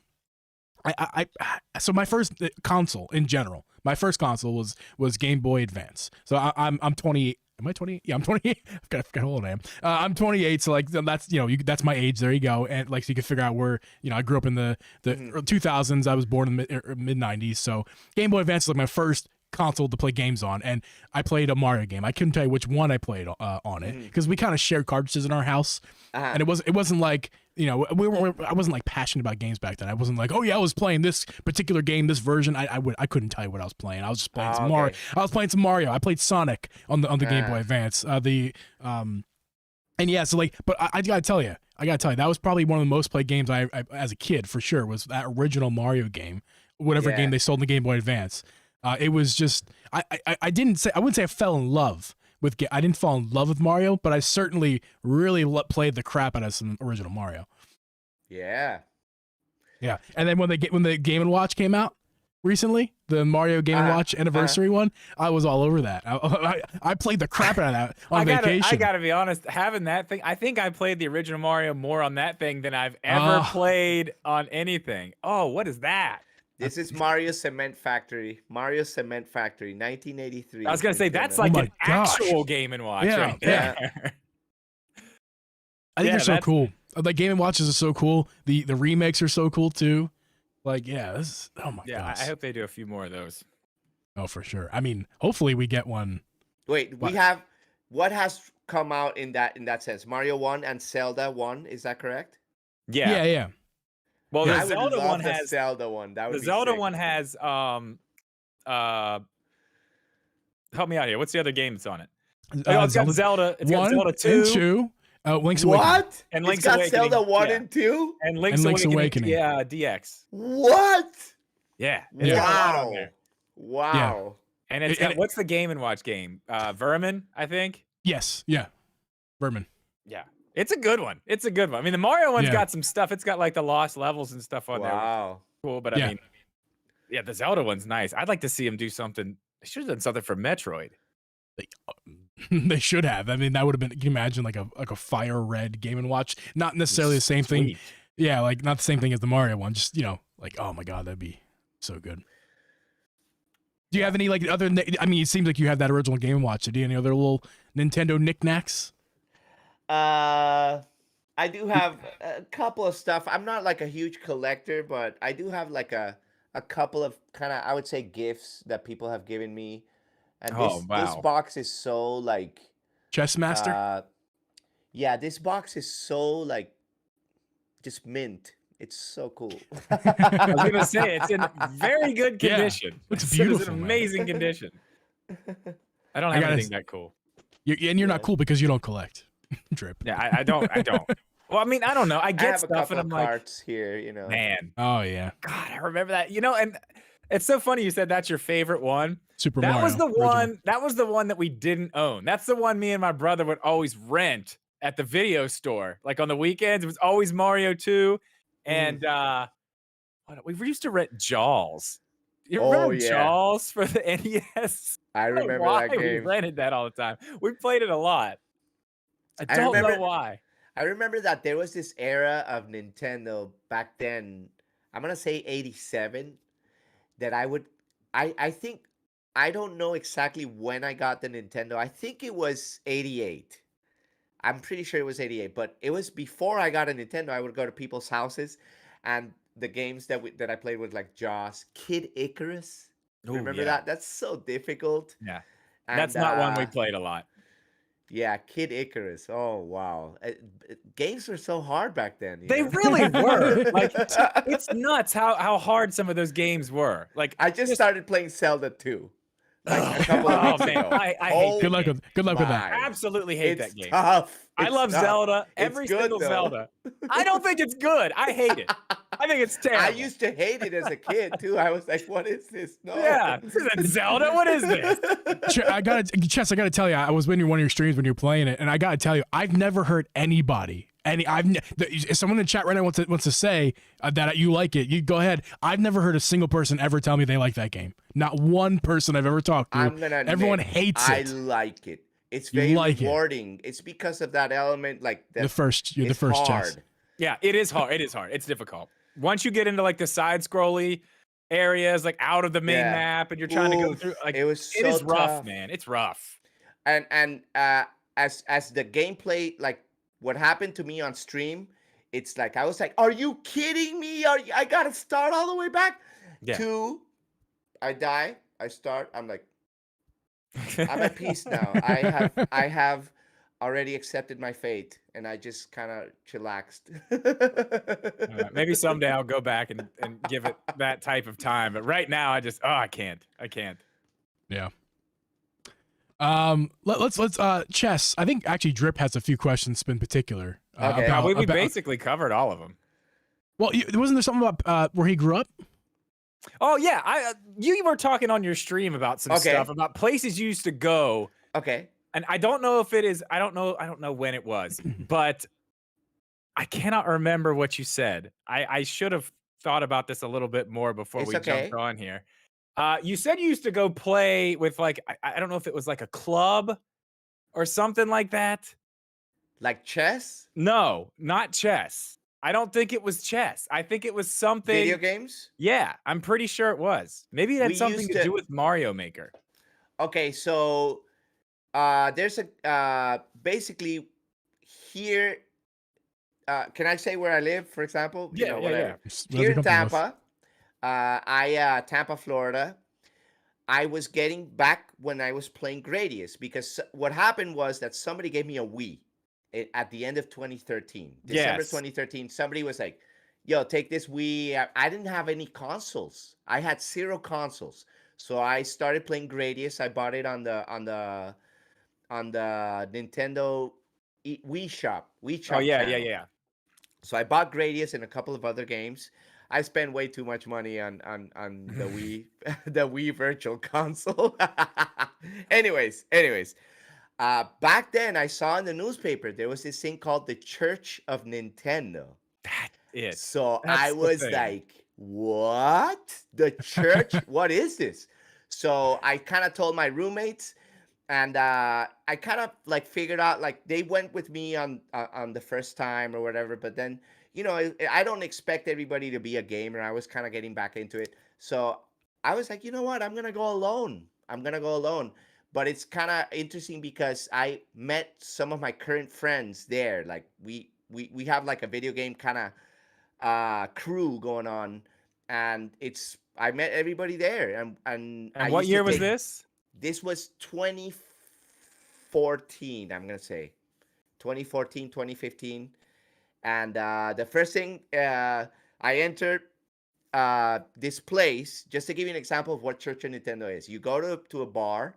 So my first console in general, my first console was Game Boy Advance. So I'm 28. Am I 28? Yeah, I'm 28. I forgot how old I am. I'm 28, so like that's that's my age. There you go. And like, so you can figure out where I grew up in the 2000s. I was born in the mid 90s. So Game Boy Advance is like my first console to play games on, and I played a Mario game. I couldn't tell you which one I played on it because we kind of shared cartridges in our house, and it wasn't like I wasn't like passionate about games back then. I wasn't like, oh yeah, I was playing this particular game, this version. I couldn't tell you what I was playing. I was just playing some Mario. I was playing some Mario. I played Sonic on the Game Boy Advance. And yeah, so like, but I gotta tell you, that was probably one of the most played games I as a kid for sure was that original Mario game, whatever game they sold in the Game Boy Advance. It was just I wouldn't say I fell in love with I didn't fall in love with Mario, but I certainly really played the crap out of some original Mario. Yeah. Yeah. And then when the Game & Watch came out recently, the Mario Game & Watch anniversary one, I was all over that. I played the crap out of that on vacation. I gotta be honest, having that thing, I think I played the original Mario more on that thing than I've ever played on anything. Oh, what is that? This is Mario Cement Factory. 1983. I was gonna say that's like an actual Game & Watch right there. Yeah. I think they're so cool. Like, Game & Watches are so cool. The remakes are so cool too. Like, yeah, oh my gosh. I hope they do a few more of those. Oh, for sure. I mean, hopefully we get one. Wait, we have what has come out in that sense? Mario 1 and Zelda 1, is that correct? Yeah. Well, the Zelda one has Zelda one. That would the be Zelda sick. one has help me out here. What's the other game that's on it? It's got Zelda. It's got Zelda 2 and 2. Link's Awakening. What? And Link's It's got Awakening. Zelda 1 and 2? And Link's Awakening. Yeah, DX. What? Yeah. Yeah. Got a lot on there. Wow. And it's got, what's the Game & Watch game? Vermin, I think. Yes. Yeah. Vermin. Yeah. It's a good one. I mean, the Mario one's got some stuff. It's got like the lost levels and stuff on there. Wow. Cool, but I mean, yeah, the Zelda one's nice. I'd like to see him do something. They should have done something for Metroid. They should have. I mean, that would have been. Can you imagine like a fire red Game & Watch? Not necessarily the same thing. Yeah, like not the same thing as the Mario one. Just like, oh my god, that'd be so good. Do you have any like other? I mean, it seems like you have that original Game & Watch. Do you have any other little Nintendo knickknacks? I do have a couple of stuff. I'm not like a huge collector, but I do have like a couple of kind of, I would say, gifts that people have given me. And this box is so like Chess Master. Yeah, this box is so like just mint. It's so cool. I was gonna say it's in very good condition. It's beautiful. It's an amazing condition. I don't have anything that cool. You're not cool because you don't collect. Drip. Yeah, I don't. Well, I mean, I don't know. I get stuff and I'm like, cards here, man. Oh yeah. God, I remember that. And it's so funny you said that's your favorite one. Super Mario. That was the original. one. That was the one that we didn't own. That's the one me and my brother would always rent at the video store. Like on the weekends, it was always Mario 2, and we used to rent Jaws. You remember Jaws for the NES? I don't know remember why that we game. rented that all the time. We played it a lot. I I don't know remember- why. I remember that there was this era of Nintendo back then. I'm gonna say 87. That I think I don't know exactly when I got the Nintendo. I think it was 88. I'm pretty sure it was 88, but it was before I got a Nintendo. I would go to people's houses, and the games that I played with like Jaws, Kid Icarus. Ooh, Remember yeah. that? That's so difficult. Yeah. And, That's not one we played a lot. Yeah, Kid Icarus. Oh wow, games were so hard back then. They really were. Like, it's nuts how hard some of those games were. Like, I just started playing Zelda 2. Like a couple of weeks ago. I hate Good luck with that. I absolutely hate It's that game. tough. I It's love tough. Zelda. It's Every good, single though. Zelda. I don't think it's good. I hate it. I think it's terrible. I used to hate it as a kid too. I was like, "What is this?" No. Yeah, this isn't Zelda. What is this? I gotta tell you, I was in one of your streams when you were playing it, and I gotta tell you, I've never heard anybody. If someone in the chat right now wants to say that you like it, you go ahead. I've never heard a single person ever tell me they like that game. Not one person I've ever talked to. Everyone hates it. I like it. It's You very like it. rewarding. It's because of that element, like You're the first hard. chess. Yeah, it is hard. It is hard. It's difficult. Once you get into like the side scrolly areas, like out of the main Yeah. map, and you're trying to go Oof, through, like it was it is so rough, tough. man. It's rough. And as the gameplay, like what happened to me on stream, it's like I was like, "Are you kidding me? I gotta start all the way back?" Yeah. 2, I die. I start. I'm like, I'm at peace now. I have already accepted my fate, and I just kind of chillaxed. Maybe someday I'll go back and give it that type of time. But right now, I can't. Yeah. Let's Chess. I think actually Drip has a few questions in particular. Okay. We basically covered all of them. Well, wasn't there something about where he grew up? Oh yeah, you were talking on your stream about some Okay. stuff about places you used to go, Okay. and I don't know if it is. I don't know when it was, but I cannot remember what you said. I should have thought about this a little bit more before It's we okay. jumped on here. You said you used to go play with like I don't know if it was like a club or something like that. Like chess? No, not chess. I don't think it was chess. I think it was something. Video games? Yeah, I'm pretty sure it was. Maybe it had We something used to to- do with Mario Maker. Okay, so there's a basically here. Can I say where I live, for example? You know, whatever. Here in Tampa, Tampa, Florida. I was getting back when I was playing Gradius because what happened was that somebody gave me a Wii at the end of 2013. December Yes. 2013, somebody was like, "Yo, take this Wii." I didn't have any consoles. I had 0 consoles. So I started playing Gradius. I bought it on the Nintendo Wii Shop. Oh channel. yeah. So I bought Gradius and a couple of other games. I spent way too much money on the Wii, the Wii Virtual Console. anyways, back then I saw in the newspaper there was this thing called the Church of Nintendo. That's it. So That's I the was thing. like, "What? The church? What is this?" So I kind of told my roommates, and I kind of like figured out like they went with me on the first time or whatever. But then I don't expect everybody to be a gamer. I was kind of getting back into it, so I was like, you know what? I'm gonna go alone. But it's kind of interesting because I met some of my current friends there. Like we have like a video game kind of crew going on, and I met everybody there. And I what used to year was take- this? This was 2014. I'm gonna say 2014, 2015. And the first thing I entered this place, just to give you an example of what Church of Nintendo is. You go to a bar.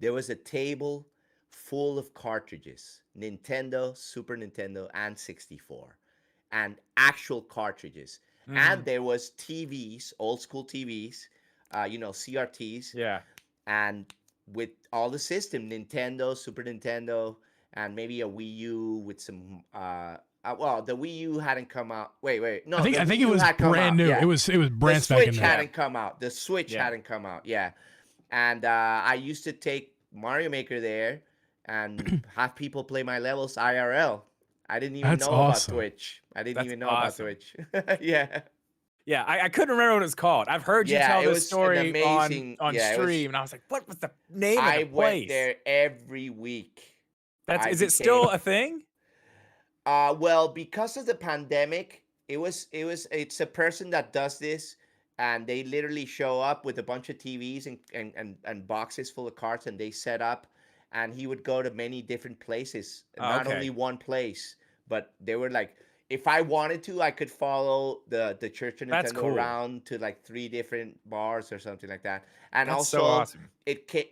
There was a table full of cartridges, Nintendo, Super Nintendo, and 64, and actual cartridges. And there was TVs, old school TVs, CRTs, Yeah. and with all the system, Nintendo, Super Nintendo, and maybe a Wii U with some. Well, the Wii U hadn't come out. Wait, no. I think the Wii it U was had come brand out, new. yeah. It was The brand spanking Switch new. hadn't come out. The Switch Yeah. hadn't come out. Yeah. And I used to take Mario Maker there and have people play my levels IRL. I didn't even That's know about awesome. Twitch. I didn't That's even know awesome. about Twitch. Yeah. Yeah, I couldn't remember what it's called. I've heard you Yeah, tell it this was an story amazing. on Yeah, it was. stream, and I was like, what was the name of I the went place? there every week. Is it still a thing? Well, because of the pandemic, it's a person that does this, and they literally show up with a bunch of TVs and boxes full of carts, and they set up, and he would go to many different places, Oh, not okay. only one place, but they were like, if I wanted to, I could follow the Church of That's Nintendo cool. around to like 3 different bars or something like that. And That's also, so awesome.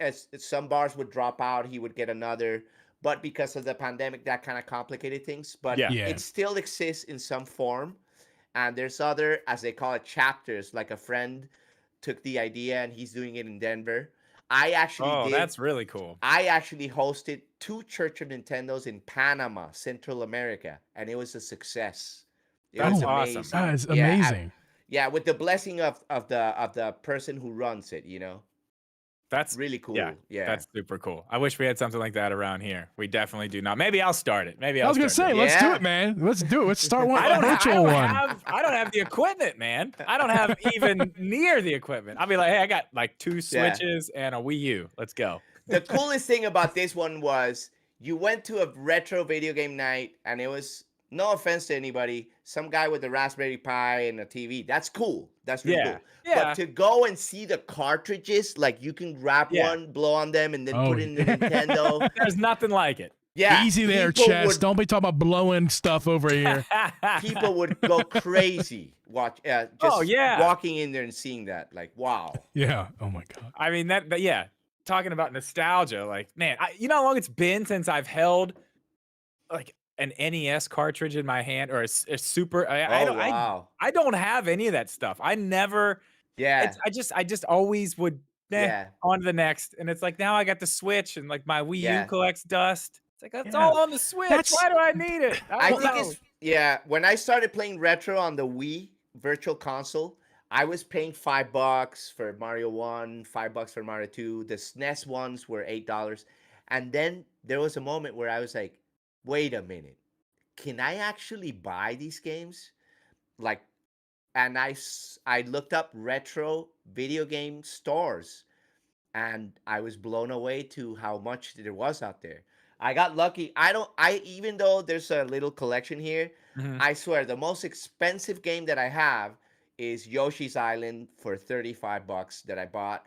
as some bars would drop out, he would get another. But because of the pandemic, that kind of complicated things. But Yeah. Yeah. it still exists in some form. And there's other, as they call it, chapters. Like a friend took the idea and he's doing it in Denver. I actually That's really cool. I actually hosted 2 Church of Nintendos in Panama, Central America, and it was a success. It That's was awesome. amazing. That is Yeah, amazing. yeah, with the blessing of the person who runs it, That's really cool. Yeah, Yeah. that's super cool. I wish we had something like that around here. We definitely do not. Maybe I'll start it. I was gonna say, it. let's do Yeah. it, man. Let's do it. Let's start one. I A don't virtual one. I don't have the equipment, man. I don't have even near the equipment. I'll be like, hey, I got like 2 Switches and a Wii U. Let's go. The coolest thing about this one was you went to a retro video game night, and it was, no offense to anybody, some guy with a Raspberry Pi and a TV. That's cool. That's really cool. Yeah. But to go and see the cartridges, like you can grab one, blow on them, and then Oh, put it in the Nintendo. There's nothing like it. Yeah. Easy there, people Chess. would- Don't be talking about blowing stuff over here. People would go crazy just walking in there and seeing that. Like, wow. Yeah. Oh my god. I mean yeah. Talking about nostalgia, like, man, you know how long it's been since I've held like an NES cartridge in my hand, or a Super. Wow. I don't have any of that stuff. I never. Yeah. I just always would. Yeah. On to the next, and it's like now I got the Switch, and like my Wii Yeah. U collects dust. It's like that's Yeah. all on the Switch. That's- Why do I need it? I don't think know. it's when I started playing retro on the Wii Virtual Console, I was paying $5 for Mario 1, $5 for Mario 2. The SNES ones were $8. And then there was a moment where I was like, wait a minute. Can I actually buy these games? Like, and I looked up retro video game stores, and I was blown away to how much there was out there. I got lucky. Even though there's a little collection here, Mhm. I swear the most expensive game that I have is Yoshi's Island for $35 that I bought,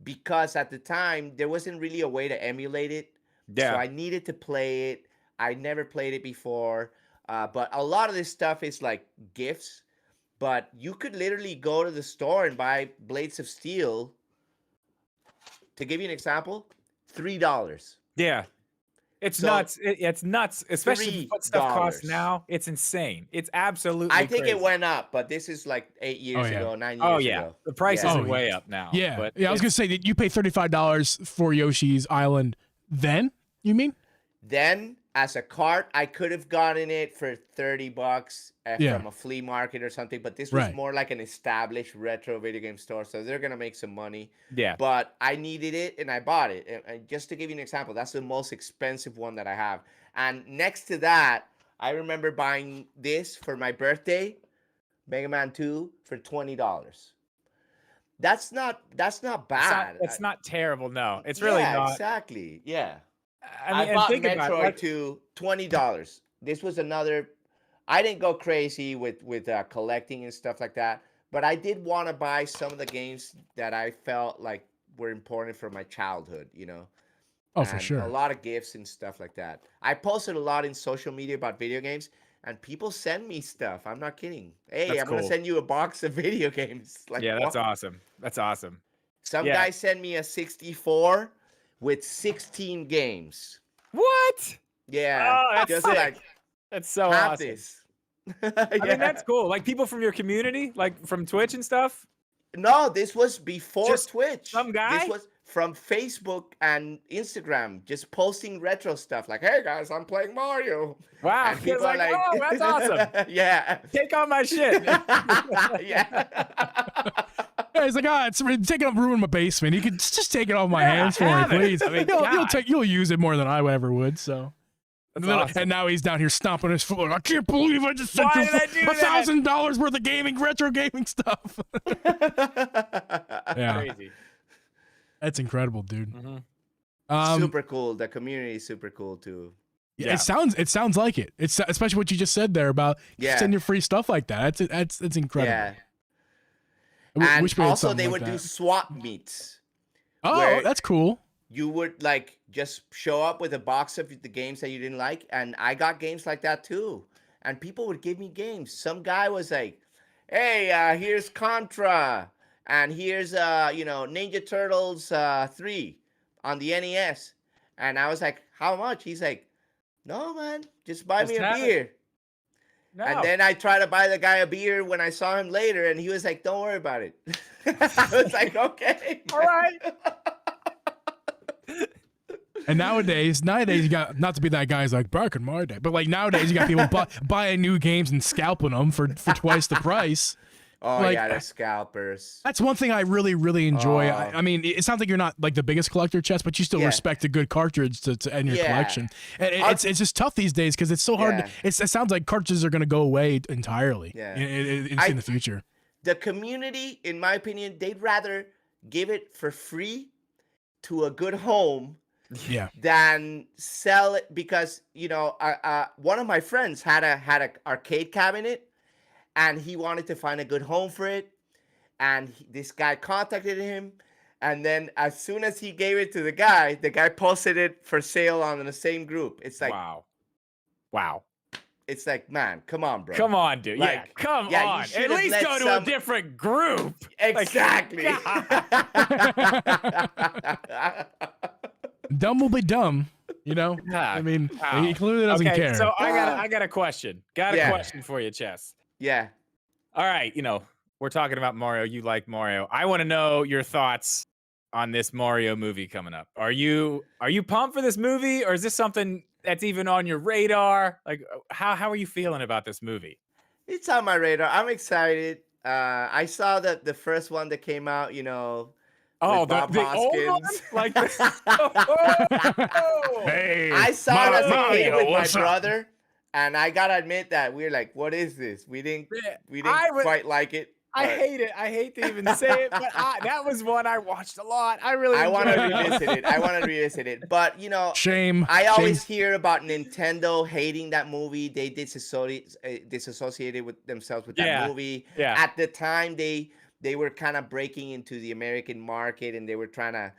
because at the time there wasn't really a way to emulate it. Yeah. So I needed to play it. I never played it before. But a lot of this stuff is like gifts. But you could literally go to the store and buy Blades of Steel. To give you an example, $3. Yeah. It's So, nuts. It's nuts, especially what stuff costs $3. now. It's insane. It's absolutely I think crazy. it went up, but this is like 8 years Oh, yeah. ago, 9 years Oh yeah, ago. the prices Yeah. are Oh, way yeah. up now. Yeah. but Yeah. I was gonna say that you pay $35 for Yoshi's Island. Then you mean? Then, as a cart, I could have gotten it for $30 Yeah. from a flea market or something, but this was Right. more like an established retro video game store, so they're gonna make some money. yeah, But I needed it and I bought it. And just to give you an example, that's the most expensive one that I have. And next to that, I remember buying this for my birthday, Mega Man 2 for $20. That's not bad. it's not terrible. No, it's really not. Exactly. Yeah. I mean, I and bought think about it, Metroid like- 2, $20. This was another. I didn't go crazy with collecting and stuff like that, but I did want to buy some of the games that I felt like were important for my childhood. Oh, for And sure. a lot of gifts and stuff like that. I posted a lot in social media about video games, and people send me stuff. I'm not kidding. Hey, That's I'm gonna cool. send you a box of video games. Like, Yeah, that's what? awesome. That's awesome. Some Yeah. guy sent me a 64 with 16 games. What? Yeah, Oh, that's just sick. like That's so have awesome. this. I mean, that's cool. Like people from your community, like from Twitch and stuff. No, this was before Just Twitch. some guy? This was from Facebook and Instagram, just posting retro stuff. Like, hey guys, I'm playing Mario. Wow, And it's people are like, oh, that's awesome. Yeah. Take on my shit. Yeah. Yeah, he's like, it's taking up room in my basement. You could just take it off my hands for me, please. I mean, you'll use it more than I ever would. So. Awesome. And now he's down here stomping his foot. I can't believe I just sent you $1,000 worth of retro gaming stuff. Yeah, crazy. That's incredible, dude. Super cool. The community is super cool too. Yeah, it sounds like it. It's especially what you just said there about sending your free stuff like that. That's incredible. Yeah. And also they would do swap meets. Oh, that's cool. You would like just show up with a box of the games that you didn't like, and I got games like that too. And people would give me games. Some guy was like, "Hey, here's Contra, and here's Ninja Turtles 3 on the NES." And I was like, "How much?" He's like, "No, man, just buy me a beer." No. And then I tried to buy the guy a beer when I saw him later, and he was like, "Don't worry about it." I was like, "Okay, all right." And nowadays you got, not to be that guy's like back in my day, but like nowadays you got people buying new games and scalping them for twice the price. Oh, like, yeah, the scalpers. That's one thing I really, really enjoy. I mean, it sounds like you're not like the biggest collector, Chess, but you still respect a good cartridge to end your collection. And it's just tough these days because it's so hard. It sounds like cartridges are going to go away entirely in the future. The community, in my opinion, they'd rather give it for free to a good home than sell it, because one of my friends had a arcade cabinet and he wanted to find a good home for it, and this guy contacted him, and then as soon as he gave it to the guy posted it for sale on the same group. It's like wow. It's like, man, come on, bro. Come on, dude. Like, come on. At least go to a different group. Exactly. Dumb will be dumb, I mean, he clearly doesn't care. So I got a question. Got a question for you, Chess. Yeah. All right, we're talking about Mario. You like Mario. I want to know your thoughts on this Mario movie coming up. Are you pumped for this movie, or is this something that's even on your radar? Like, how are you feeling about this movie? It's on my radar. I'm excited. I saw the first one that came out, with Bob the old one? Like this? Hey, I saw it as a kid with my brother, and I gotta admit that we're like, what is this? We didn't quite like it. I hate it. I hate to even say it, but that was one I watched a lot. I want to revisit it. I want to revisit it. But, shame. I always hear about Nintendo hating that movie. They disassociated with themselves with that movie. Yeah. At the time, they were kind of breaking into the American market, and they were trying to,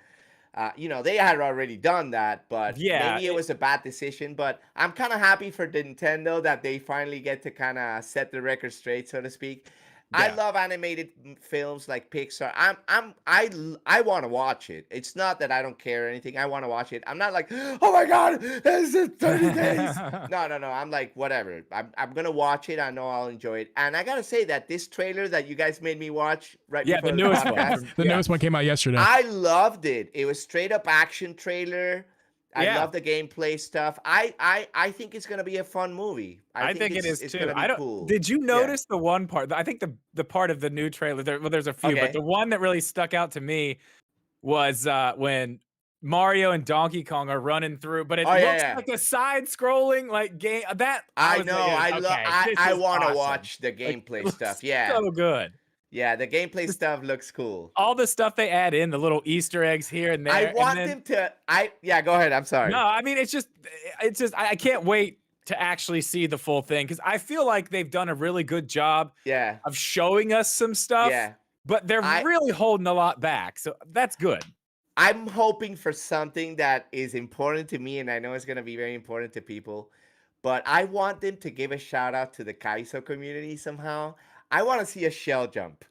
they had already done that, but maybe it was a bad decision. But I'm kind of happy for Nintendo that they finally get to kind of set the record straight, so to speak. Yeah. I love animated films like Pixar. I want to watch it. It's not that I don't care or anything. I want to watch it. I'm not like, oh my god, this is 30 days. No. I'm like, whatever. I'm gonna watch it. I know I'll enjoy it. And I gotta say that this trailer that you guys made me watch before the newest one. The newest one came out yesterday. I loved it. It was straight up action trailer. I love the gameplay stuff. I think it's gonna be a fun movie. I think it is too. Cool. Did you notice the one part? I think the part of the new trailer. There's a few, but the one that really stuck out to me was when Mario and Donkey Kong are running through, but it looks like a side-scrolling like game. That I know. I want to watch the gameplay stuff. Yeah, so good. Yeah, the gameplay stuff looks cool. All the stuff they add in, the little Easter eggs here and there. I want them to. Go ahead. I'm sorry. No, I mean it's just. I can't wait to actually see the full thing, because I feel like they've done a really good job. Of showing us some stuff. Yeah. But they're really holding a lot back, so that's good. I'm hoping for something that is important to me, and I know it's going to be very important to people. But I want them to give a shout out to the Kaizo community somehow. I want to see a shell jump.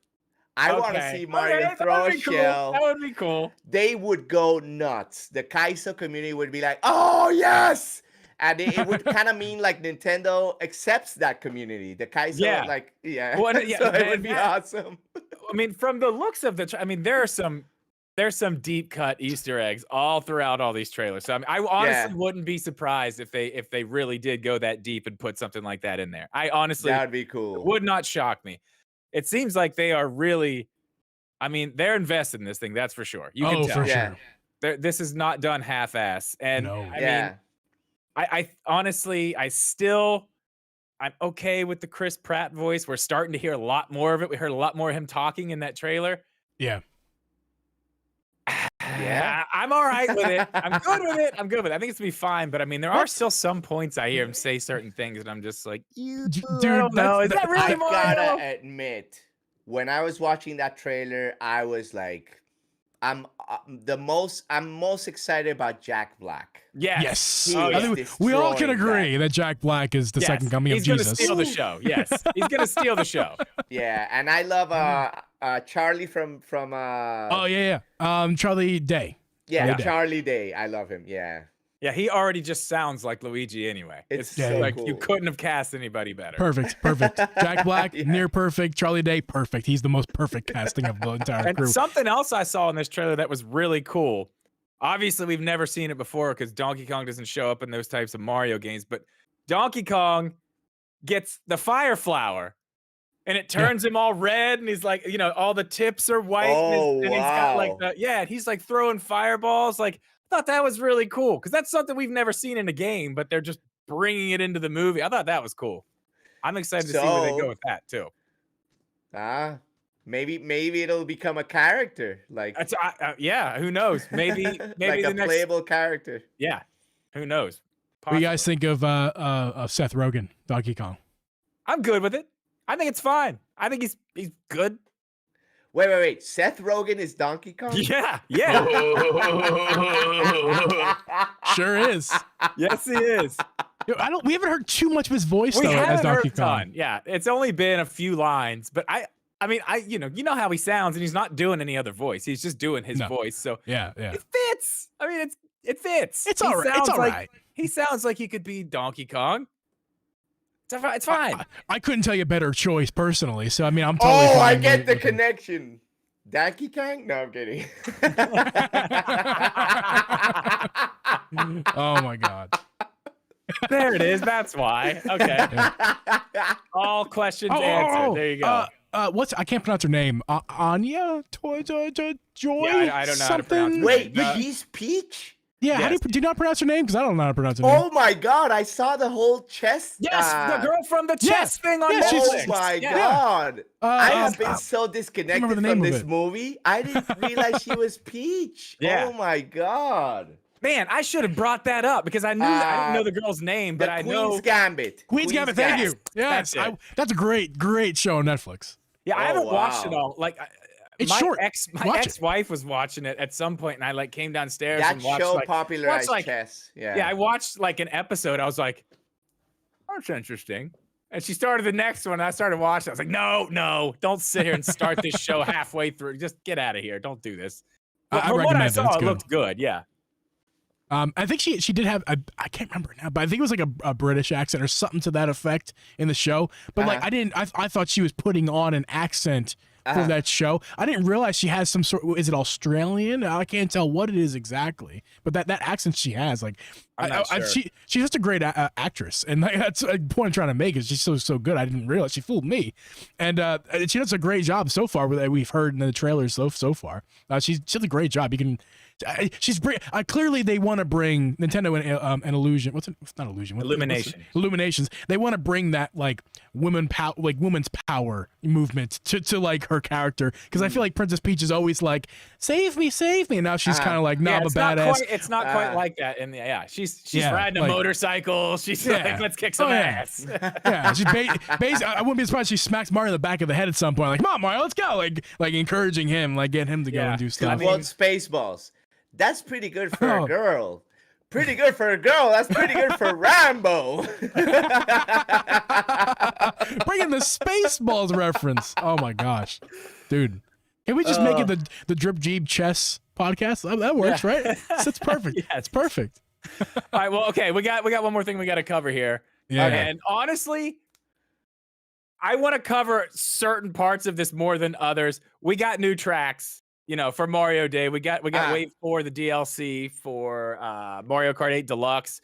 I want to see Mario throw a shell. That would be cool. They would go nuts. The Kaizo community would be like, oh, yes. And it would kind of mean like Nintendo accepts that community. The Kaizo, so it would be awesome. I mean, from the looks of there's some deep cut Easter eggs all throughout all these trailers. So I honestly wouldn't be surprised if they really did go that deep and put something like that in there. I honestly, that would be cool. It would not shock me. It seems like they are really I mean, they're invested in this thing. That's for sure. You can Oh, tell. for Yeah. sure. This is not done half-ass. And No. I Yeah. mean, I honestly, I'm okay with the Chris Pratt voice. We're starting to hear a lot more of it. We heard a lot more of him talking in that trailer. Yeah. Yeah. I'm all right with it. I'm good with it. I'm good with it. I think it's gonna be fine. But I mean, there are still some points I hear him say certain things, and I'm just like, Dude, I don't know. Is that really I Mario? gotta admit, when I was watching that trailer, I was like, I'm most excited about Jack Black. Yes. He Oh, is yeah. I think we all can destroying agree that Jack Black is the Yes. second coming of He's gonna Jesus. steal the show. Yes, he's gonna steal the show. Yeah, and I love Charlie from Oh yeah. Charlie Day. yeah, Day. Charlie Day. I love him. Yeah. Yeah, he already just sounds like Luigi anyway. It's It's so like cool. you couldn't have cast anybody better. Perfect. Jack Black, Yeah. near perfect. Charlie Day, perfect. He's the most perfect casting of the entire And crew. something else I saw in this trailer that was really cool. Obviously, we've never seen it before because Donkey Kong doesn't show up in those types of Mario games. But Donkey Kong gets the fire flower, and it turns him all red, and he's like, all the tips are white, Oh, and he's got like wow. and he's like throwing fireballs. Like, I thought that was really cool because that's something we've never seen in a game, but they're just bringing it into the movie. I thought that was cool. I'm excited to see where they So- go with that too. Maybe it'll become a character, like That's yeah. Who knows? Maybe like the a next. playable character. Yeah. Who knows? What do you guys Possibly. think of Seth Rogen, Donkey Kong? I'm good with it. I think it's fine. I think he's good. Wait. Seth Rogen is Donkey Kong? Yeah. Yeah. Sure is. Yes, he is. Yo, we haven't heard too much of his voice We though as haven't Donkey heard a ton. Kong. Yeah. It's only been a few lines, but I mean, you know how he sounds, and he's not doing any other voice. He's just doing his No. voice. So Yeah. it fits. I mean, it fits. It's He all right. It's sounds all like- right. He sounds like he could be Donkey Kong. It's fine. I couldn't tell you a better choice personally. So I mean, I'm totally Oh, fine I get the with him. connection. Donkey Kong? No, I'm kidding. Oh my god. There it is. That's why. Okay. All questions answered. There you go. What's I can't pronounce her name. Anya Joy. Yeah, I don't know how to pronounce something? her Wait, name. he's Peach? Yeah, how Yes. do you not pronounce her name? Because I don't know how to pronounce her name. Oh my god, I saw the whole chess. Yes, the girl from the chess thing on yeah, she's- Netflix. Oh my Yeah. god. I have um, been so disconnected remember the from name of this it. movie. I didn't realize she was Peach. Yeah. Oh my god. Man, I should have brought that up because I didn't know the girl's name, but The I Queen's know. Gambit. Queen's Gambit, thank you. That's Yes, it. that's a great show on Netflix. Yeah, I Oh, haven't watched it wow. all. Like, It's my short. my Watch it. ex-wife was watching it at some point, and I like came downstairs That and watched show like popularized like- chess. Yeah. yeah, I watched like an episode. I was like, that's interesting. And she started the next one. And I started watching. I was like, no, don't sit here and start this show halfway through. Just get out of here. Don't do this. But I from what I recommend it. saw, It's it good. looked good. Yeah. I think she did have I can't remember now, but I think it was like a British accent or something to that effect in the show. But like I thought she was putting on an accent for that show. I didn't realize she has some sort. Is it Australian? I can't tell what it is exactly. But that accent she has, like, I'm not sure. she's just a great actress, and like, that's a point I'm trying to make. Is she's so good. I didn't realize she fooled me, and she does a great job so far. That we've heard in the trailers so far. She does a great job. You can. She's clearly they want to bring Nintendo and Illusion. What's it? It's not Illusion. Illumination. Illuminations. They want to bring that like women's power movement to like her character, because I feel like Princess Peach is always like save me, and now she's kind of like I'm a it's badass. It's not quite like that. And she's Yeah, riding a like- motorcycle. She's Yeah. like, let's kick some Oh, yeah. ass. Yeah, she's basically. I wouldn't be surprised if she smacks Mario in the back of the head at some point, like, "Come on, Mario, let's go!" Like encouraging him, like get him to go Yeah, and do 'cause stuff. Well, Spaceballs. That's pretty good for Oh. a girl. Pretty good for a girl. That's pretty good for Rambo. Bringing the Spaceballs reference. Oh my gosh, dude! Can we just make it the Drip Geeb Chess podcast? That works, right? It's perfect. Yeah. It's perfect. All right. Well, okay. We got one more thing we got to cover here. Yeah. And honestly, I want to cover certain parts of this more than others. We got new tracks, for Mario Day. We got Wave 4, the DLC for Mario Kart 8 Deluxe.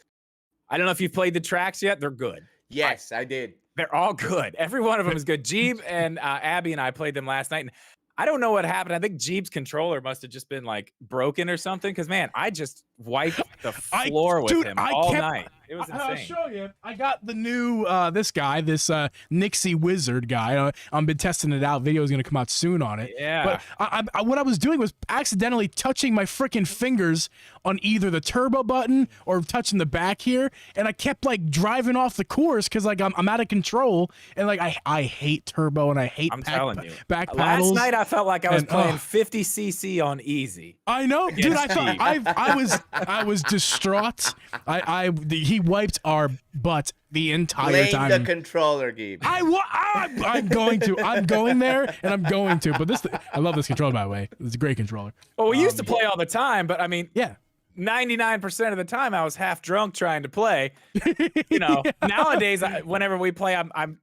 I don't know if you've played the tracks yet. They're good. Yes, I did. They're all good. Every one of them is good. Geeb and Abby and I played them last night. And I don't know what happened. I think Geeb's controller must have just been like broken or something. Because man, I just wiped the floor with him all night. It was insane. I'll show you. I got the new this Nixie Wizard guy. I've been testing it out. Video is gonna come out soon on it. Yeah. But what I was doing was accidentally touching my freaking fingers on either the turbo button or touching the back here, and I kept like driving off the course because like I'm out of control, and like I hate turbo and I hate back paddles. Last night I felt like I was playing 50cc on easy. I know, dude. I thought I was distraught. He wiped our butt the entire time. Blame the controller, Geeb. I'm going to. I'm going there, and I'm going to. But I love this controller, by the way. It's a great controller. Well, we used to play all the time, but I mean, yeah. 99% of the time I was half drunk trying to play. You know, nowadays whenever we play, I'm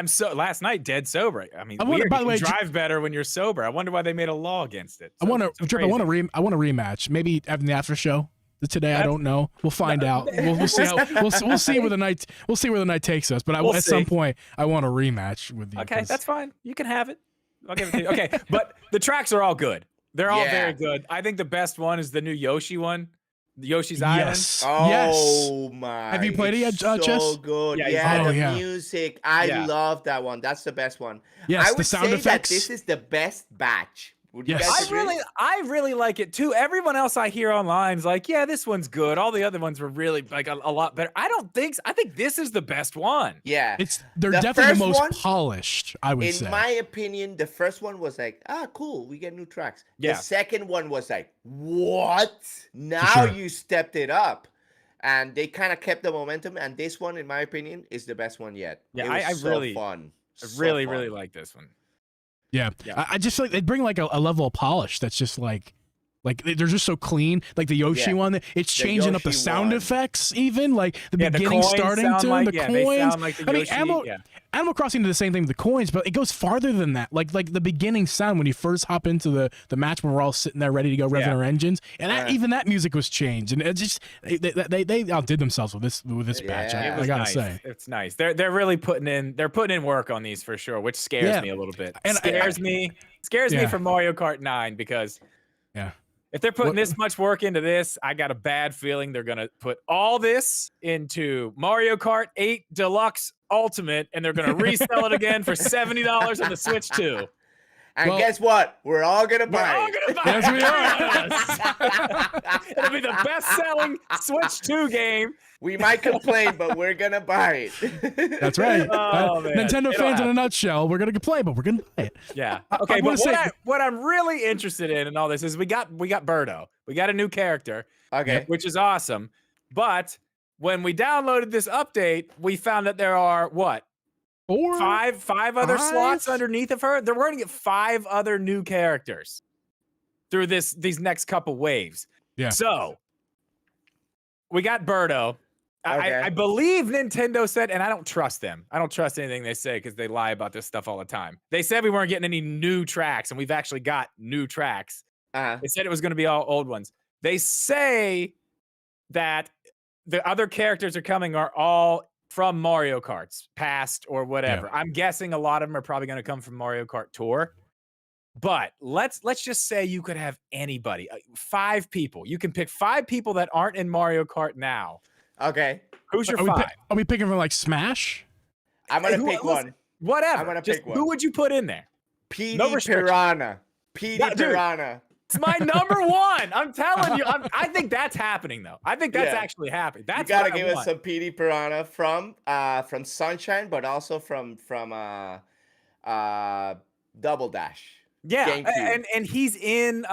so last night dead sober. I mean, by the way, you drive better when you're sober. I wonder why they made a law against it. I want a rematch. Maybe having the after show today. I don't know. We'll find out. We'll see how we'll see where the night takes us. But at some point I want a rematch with you. Okay, that's fine. You can have it. I'll give it to you. Okay, but the tracks are all good. They're all very good. I think the best one is the new Yoshi one. Yoshi's Island. Oh my! Have you played it yet, Chess? So good. Yeah, music. I love that one. That's the best one. Yes, I would the sound say effects. That this is the best batch. Would you guys agree? I really like it too. Everyone else I hear online is like, yeah, this one's good. All the other ones were really like a lot better. I don't think so. I think this is the best one. Yeah. They're definitely the most polished, I would say. In my opinion, the first one was like, cool, we get new tracks. Yeah. The second one was like, what? Now you stepped it up. And they kind of kept the momentum. And this one, in my opinion, is the best one yet. Yeah, it was so fun. I really like this one. Yeah. I just feel like they bring like a level of polish that's just like they're just so clean. Like the Yoshi one, it's changing up the sound effects even. Like the beginning starting to the coins. They sound like the Yoshi, Animal Crossing did the same thing with the coins, but it goes farther than that. Like the beginning sound when you first hop into the match when we're all sitting there ready to go revving our engines, and even that music was changed, and it just they outdid themselves with this batch. I gotta say, it's nice. They're really putting in work on these for sure, which scares me a little bit. And scares me for Mario Kart 9 because if they're putting this much work into this, I got a bad feeling they're going to put all this into Mario Kart 8 Deluxe Ultimate, and they're going to resell it again for $70 on the Switch 2. And guess what? We're all going to buy it. Yes, we are. It'll be the best-selling Switch 2 game. We might complain, but we're going to buy it. That's right. Oh, man. Nintendo fans in a nutshell. We're going to complain, but we're going to buy it. Yeah. Okay, but what I'm really interested in all this is we got Birdo. We got a new character. Okay. Which is awesome. But when we downloaded this update, we found that there are five other slots underneath of her. We're going to get 5 other new characters through these next couple waves. Yeah. So we got Birdo. Okay. I believe Nintendo said, and I don't trust them. I don't trust anything they say because they lie about this stuff all the time. They said we weren't getting any new tracks, and we've actually got new tracks. They said it was going to be all old ones. They say that the other characters are coming are all from Mario Karts, past or whatever. I'm guessing a lot of them are probably going to come from Mario Kart Tour. But let's just say you could have anybody, 5 people. You can pick 5 people that aren't in Mario Kart now. Okay. Who's your 5? Are we picking from like Smash? I'm going to pick one. Whatever. I'm going to pick one. Who would you put in there? PD Piranha. PD Piranha. It's my number 1. I'm telling you. I think that's happening, though. I think that's actually happening. That's you got to give us some PD Piranha from Sunshine, but also from Double Dash. Yeah, and he's in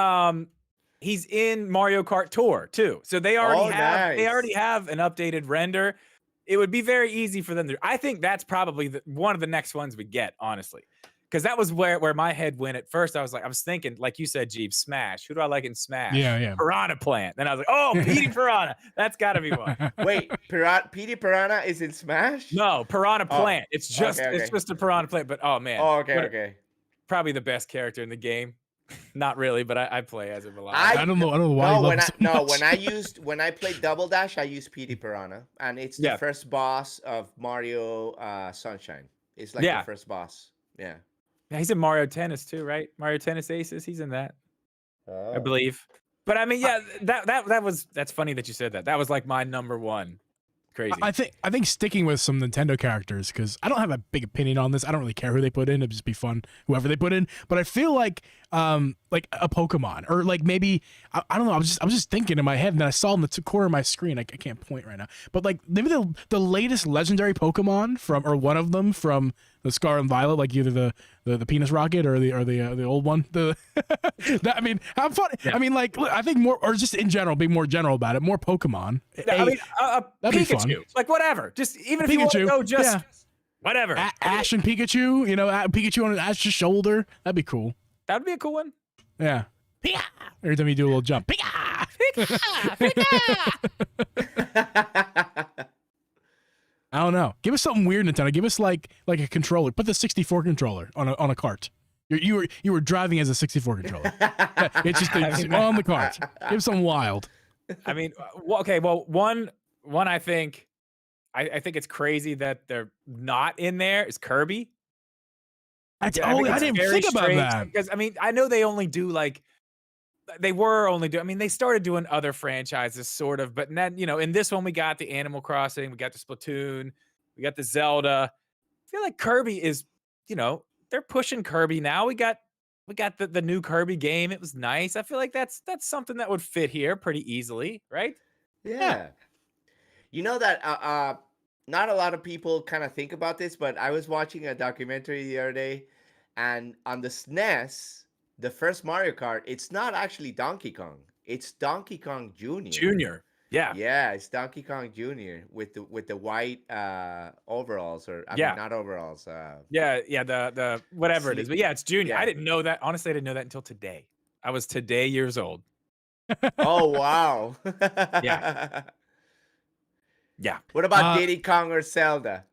Mario Kart Tour too. So they already have an updated render. It would be very easy for them to. I think that's probably one of the next ones we get, honestly, because that was where my head went at first. I was thinking, like you said, Geeb, Smash. Who do I like in Smash? Yeah. Piranha Plant. Then I was like, oh, PD Piranha. That's got to be one. Wait, PD Piranha is in Smash? No, Piranha Plant. It's just a Piranha Plant. But oh man. Oh, okay. Probably the best character in the game. Not really, but I play as him a lot. I don't know why. When I played Double Dash, I used PD Piranha, and it's the first boss of Mario Sunshine. It's like the first boss. Yeah. Yeah, he's in Mario Tennis too, right? Mario Tennis Aces. He's in that, I Oh. believe. But I mean, yeah, that's funny that you said that. That was like my number one. Crazy. I think sticking with some Nintendo characters, because I don't have a big opinion on this. I don't really care who they put in. It'd just be fun, whoever they put in. But I feel like a Pokemon, or like maybe I don't know. I was just thinking in my head, and then I saw in the corner of my screen. I can't point right now, but like maybe the latest legendary Pokemon from, or one of them from the Scar and Violet, like either the penis rocket or the old one. I mean, have fun. Yeah. I mean, like I think more, or just in general, be more general about it. More Pokemon. I mean, that'd be Pikachu, fun. Like whatever. Just even if you want to go, just whatever. Ash and Pikachu. You know, Pikachu on Ash's shoulder. That'd be cool. That would be a cool one. Yeah. Pika! Every time you do a little jump. Pika! Pika! I don't know. Give us something weird, Nintendo. Give us like a controller. Put the 64 controller on a cart. You were driving as a 64 controller. It's just on the cart. Give us something wild. I mean, okay. Well, one I think it's crazy that they're not in there is Kirby. I didn't think about that. Because I mean, I know they only do like I mean, they started doing other franchises sort of, but then, you know, in this one we got the Animal Crossing, we got the Splatoon, we got the Zelda. I feel like Kirby is, you know, they're pushing Kirby now. We got the new Kirby game. It was nice. I feel like that's something that would fit here pretty easily, right? Yeah. You know that not a lot of people kind of think about this, but I was watching a documentary the other day, and on the SNES, the first Mario Kart, it's not actually Donkey Kong. It's Donkey Kong Jr. Junior. Yeah. Yeah, it's Donkey Kong Jr. with the white overalls, or I mean, not overalls. The whatever it is. But yeah, it's Junior. Yeah. I didn't know that. Honestly, I didn't know that until today. I was today years old. Oh, wow. Yeah. Yeah. What about Diddy Kong or Zelda?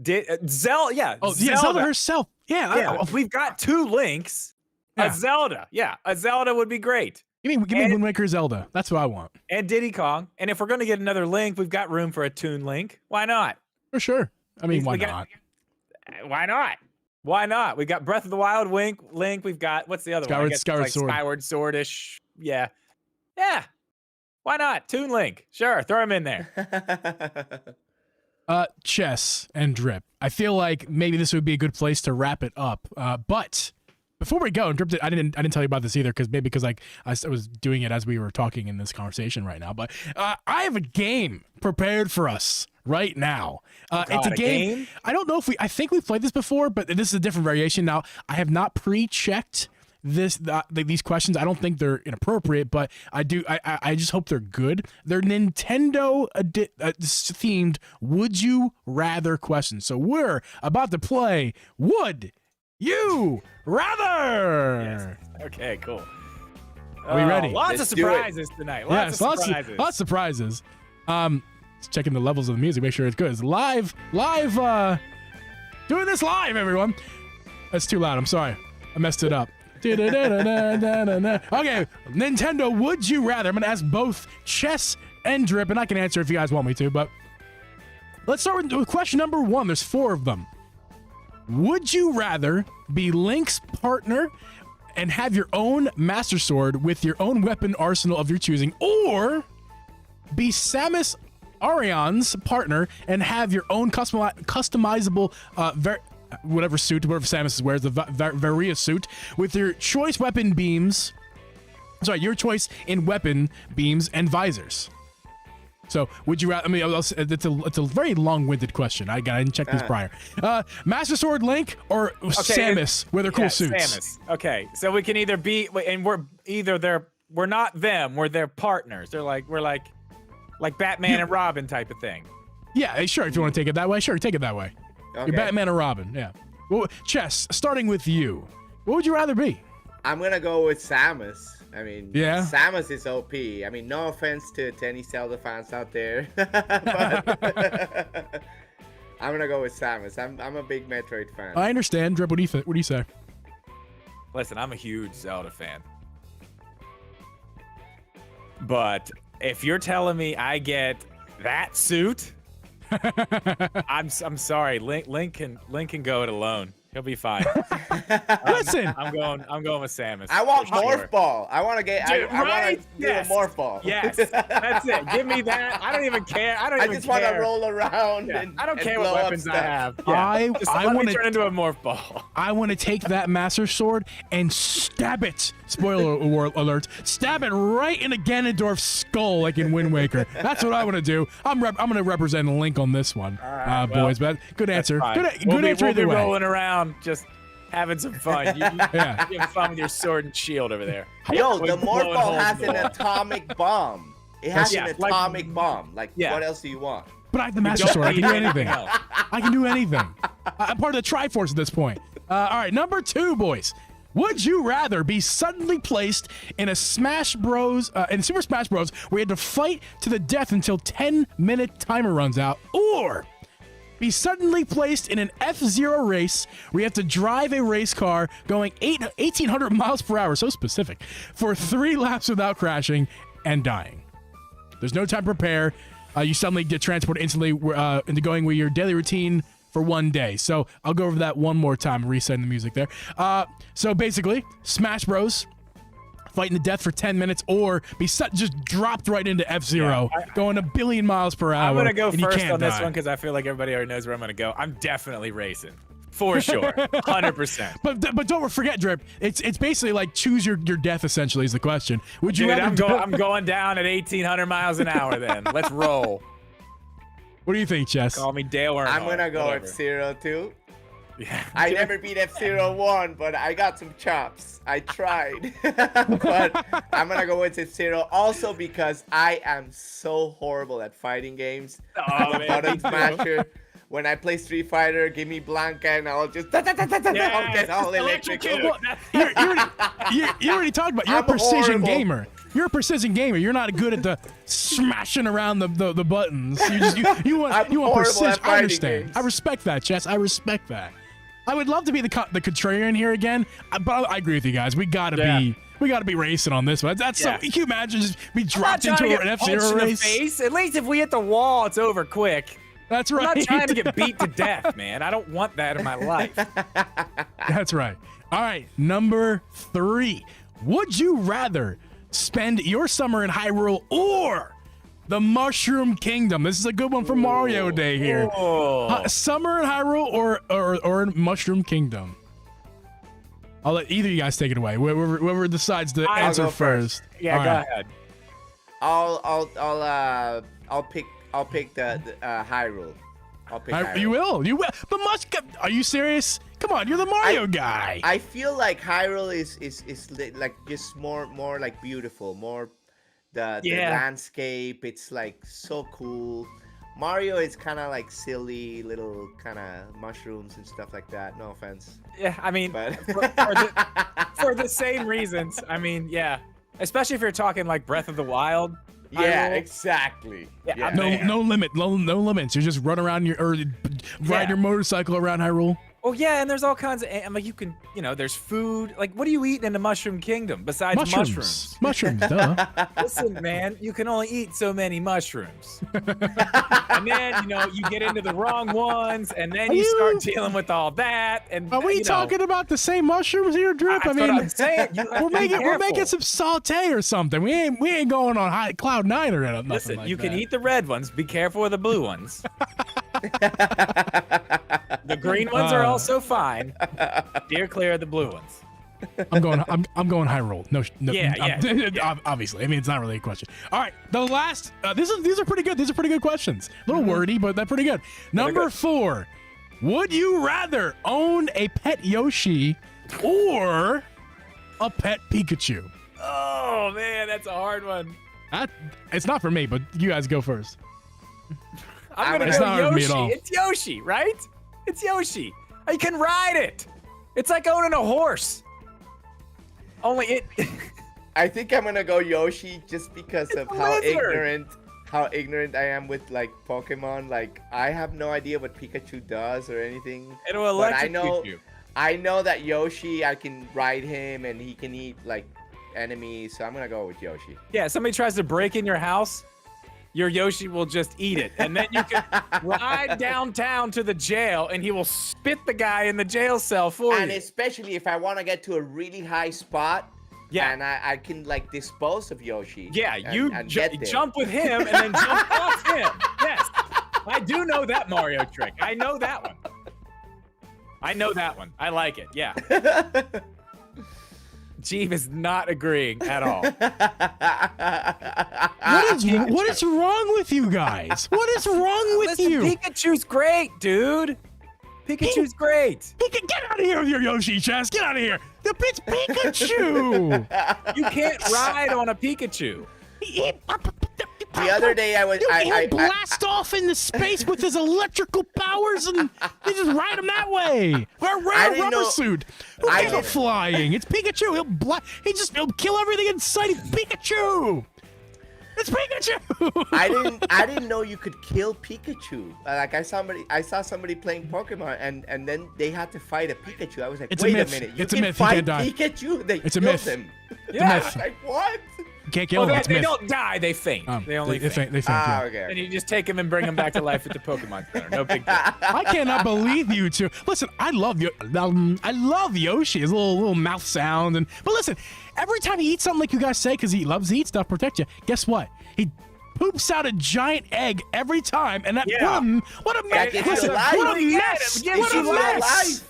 Zelda, yeah. Oh, yeah, Zelda herself. Yeah. If we've got two Links, a Zelda. Yeah, a Zelda would be great. Give me Wind Waker Zelda. That's what I want. And Diddy Kong. And if we're going to get another Link, we've got room for a Toon Link. Why not? For sure. I mean, why not? Why not? Why not? We got Breath of the Wild Link. We've got, what's the other one? Skyward Sword. Skyward Sword-ish. Yeah. Yeah. Why not? Toon Link. Sure. Throw him in there. Chess and Drip. I feel like maybe this would be a good place to wrap it up. But before we go, Drip, I didn't tell you about this either, because like I was doing it as we were talking in this conversation right now. But I have a game prepared for us right now. It's a game. I don't know I think we've played this before, but this is a different variation. Now, I have not pre-checked these questions. I don't think they're inappropriate, but I just hope they're good. They're Nintendo themed Would You Rather questions. So we're about to play Would You Rather. Yes. Okay, cool. Are we ready? Lots of surprises tonight. Lots of surprises. Checking the levels of the music, make sure it's good. It's live, doing this live, everyone. That's too loud. I'm sorry. I messed it up. Okay, Nintendo Would You Rather. I'm going to ask both Chess and Drip, and I can answer if you guys want me to, but let's start with question number 1. There's 4 of them. Would you rather be Link's partner and have your own Master Sword with your own weapon arsenal of your choosing, or be Samus Arion's partner and have your own customizable whatever Samus wears, the Varia suit, with your choice weapon beams. Sorry, your choice in weapon beams and visors. So, would you rather? I mean, it's a very long-winded question. I didn't check these prior. Master Sword Link or Samus with their cool suits. Samus. Okay, so we can either be, and we're not them. We're their partners. We're like Batman and Robin type of thing. Yeah, sure. If you want to take it that way, sure, take it that way. Okay. You're Batman and Robin. Yeah. Well, Chess, starting with you, what would you rather be? I'm gonna go with Samus. I mean, yeah, Samus is OP. I mean, no offense to any Zelda fans out there, but I'm gonna go with Samus. I'm a big Metroid fan. I understand. Drip, what do you say? Listen, I'm a huge Zelda fan, but if you're telling me I get that suit, I'm sorry. Link can go it alone. He'll be fine. Listen, I'm going with Samus. I want for Morph sure. Ball. I want to get. Dude, I want right? to do Yes. a Morph Ball. Yes, that's it. Give me that. I don't even care. I don't I even just want to care. roll around. Yeah, And, I don't and care blow what up weapons stuff. I have. Just I let me wanna- turn into a morph ball. I want to take that Master Sword and stab it. Spoiler alert! Stab it right into Ganondorf's skull, like in Wind Waker. That's what I want to do. I'm going to represent Link on this one, well, boys. But good answer. Fine. Good answer We'll either be way. rolling around, just having some fun. You Yeah. have fun with your sword and shield over there. Yo, the Blowing Morph Ball holes has in the an wall. atomic bomb. It has Yeah, an like- atomic bomb. Like, Yeah. what else do you want? But I have the Master Don't Sword. I can need do anything. else. I can do anything. I'm part of the Triforce at this point. All right, number 2, boys. Would you rather be suddenly placed in a Smash Bros. In Super Smash Bros. Where you had to fight to the death until 10-minute timer runs out, or be suddenly placed in an F-Zero race where you have to drive a race car going 1,800 miles per hour, so specific, for 3 laps without crashing and dying? There's no time to prepare. You suddenly get transported instantly into going with your daily routine for 1 day. So I'll go over that one more time, resetting the music there. So basically, Smash Bros. Fighting to death for 10 minutes, or be just dropped right into F-Zero, going 1 billion miles per hour. I'm gonna go and you first can't on this die. one because I feel like everybody already knows where I'm gonna go. I'm definitely racing, for sure, 100%. But don't forget, Drip. It's basically like choose your death. Essentially, is the question. Would you Dude, rather? I'm going down at 1,800 miles an hour. Then let's roll. What do you think, Chess? Call me Dale Earnhardt. I'm gonna go whatever. F-Zero too. Yeah. I never beat F-Zero 1, but I got some chops. I tried. But I'm gonna go with F-Zero also because I am so horrible at fighting games. Oh, I'm a man, button me too. smasher. When I play Street Fighter, give me Blanca and I'll just I'll get all electrical. You already talked about you're a I'm precision horrible. gamer. You're a precision gamer. You're not good at the smashing around the buttons. You want I'm you want horrible precision. at I fighting understand. games. I respect that, Chess. I respect that. I would love to be the contrarian here again, but I agree with you guys. We gotta be racing on this one. That's Yeah. so. Can you imagine just be I'm not dropped trying into to an get punched F-Zero in the race? face. At least if we hit the wall, it's over quick. That's I'm right. not trying to get beat to death, man. I don't want that in my life. That's right. All right, number 3. Would you rather spend your summer in Hyrule or the Mushroom Kingdom? This is a good one for Mario Day here. Oh. Summer in Hyrule or Mushroom Kingdom? I'll let either of you guys take it away. Whoever decides to I'll answer go first. Yeah, All go right. ahead. I'll pick the Hyrule. I'll pick Hyrule. You will. Are you serious? Come on, you're the Mario guy. I feel like Hyrule is like just more like beautiful, more the landscape. It's like so cool. Mario is kind of like silly little kind of mushrooms and stuff like that. No offense, Yeah, I mean, but for the same reasons. I mean, yeah. Especially if you're talking like Breath of the Wild. yeah, Hyrule. exactly. Yeah, I'm no, there. no limits. You just run around ride Yeah. your motorcycle around Hyrule. Oh yeah, and there's all kinds of like you can, there's food. Like, what are you eating in the Mushroom Kingdom besides mushrooms? Mushrooms, duh. Listen, man, you can only eat so many mushrooms. And then, you get into the wrong ones, and then you start dealing with all that. And Are we talking about the same mushrooms here, Drip? That's what I'm saying. You have we're to be making careful. some saute or something. We ain't going on cloud 9 or nothing. Listen, like you can that. eat the red ones. Be careful with the blue ones. The green ones are also fine. Steer clear of the blue ones. I'm going Hyrule. No. Yeah. Obviously. I mean, it's not really a question. All right, the last. These are pretty good. These are pretty good questions. A little wordy, but they're pretty good. Number 4. Would you rather own a pet Yoshi or a pet Pikachu? Oh man, that's a hard one. It's not for me, but you guys go first. I'm gonna It's go not for me Yoshi. at all. It's Yoshi, right? It's Yoshi. You can ride it. It's like owning a horse. Only it. I think I'm gonna go Yoshi just because of a how lizard. ignorant I am with like Pokemon. Like I have no idea what Pikachu does or anything. It'll But electrocute you. I know that Yoshi, I can ride him and he can eat like enemies. So I'm gonna go with Yoshi. Yeah, somebody tries to break in your house. your Yoshi will just eat it. And then you can ride downtown to the jail and he will spit the guy in the jail cell for And you. especially if I want to get to a really high spot, Yeah. and I can like dispose of Yoshi. Yeah, you and get there. jump with him and then jump off him. Yes. I do know that Mario trick. I know that one. I like it. Yeah. Geeb is not agreeing at all. What is wrong with you guys? What is wrong with Listen, you? Pikachu's great, dude. Pikachu's great. Get out of here with your Yoshi Chess. Get out of here. It's Pikachu. You can't ride on a Pikachu. The other day I was He'll blast off into space with his electrical powers, and they just ride him that way. Wear a didn't rubber know- suit. Who I cares about didn't- flying? It's Pikachu. He'll kill everything in sight. It's Pikachu. It's Pikachu. I didn't know you could kill Pikachu. Like I saw somebody playing Pokemon, and then they had to fight a Pikachu. I was like, It's a wait a myth. minute, It's a can myth. He fight can't die. Pikachu? They It's a killed myth. him. Yeah. I was like, what? You can't kill Well, him. It's they myth. don't die, they faint. They only faint. They faint. Ah, Yeah. okay. And you just take him and bring him back to life at the Pokemon Center. No big deal. I cannot believe you two. Listen, I love Yoshi. His little mouth sound, but listen, every time he eats something like you guys say, because he loves to eat stuff, protect you. Guess what? He poops out a giant egg every time, and that Yeah. what a That mess! gets you Listen, alive. what a Yeah, mess! it gives What a you mess! alive.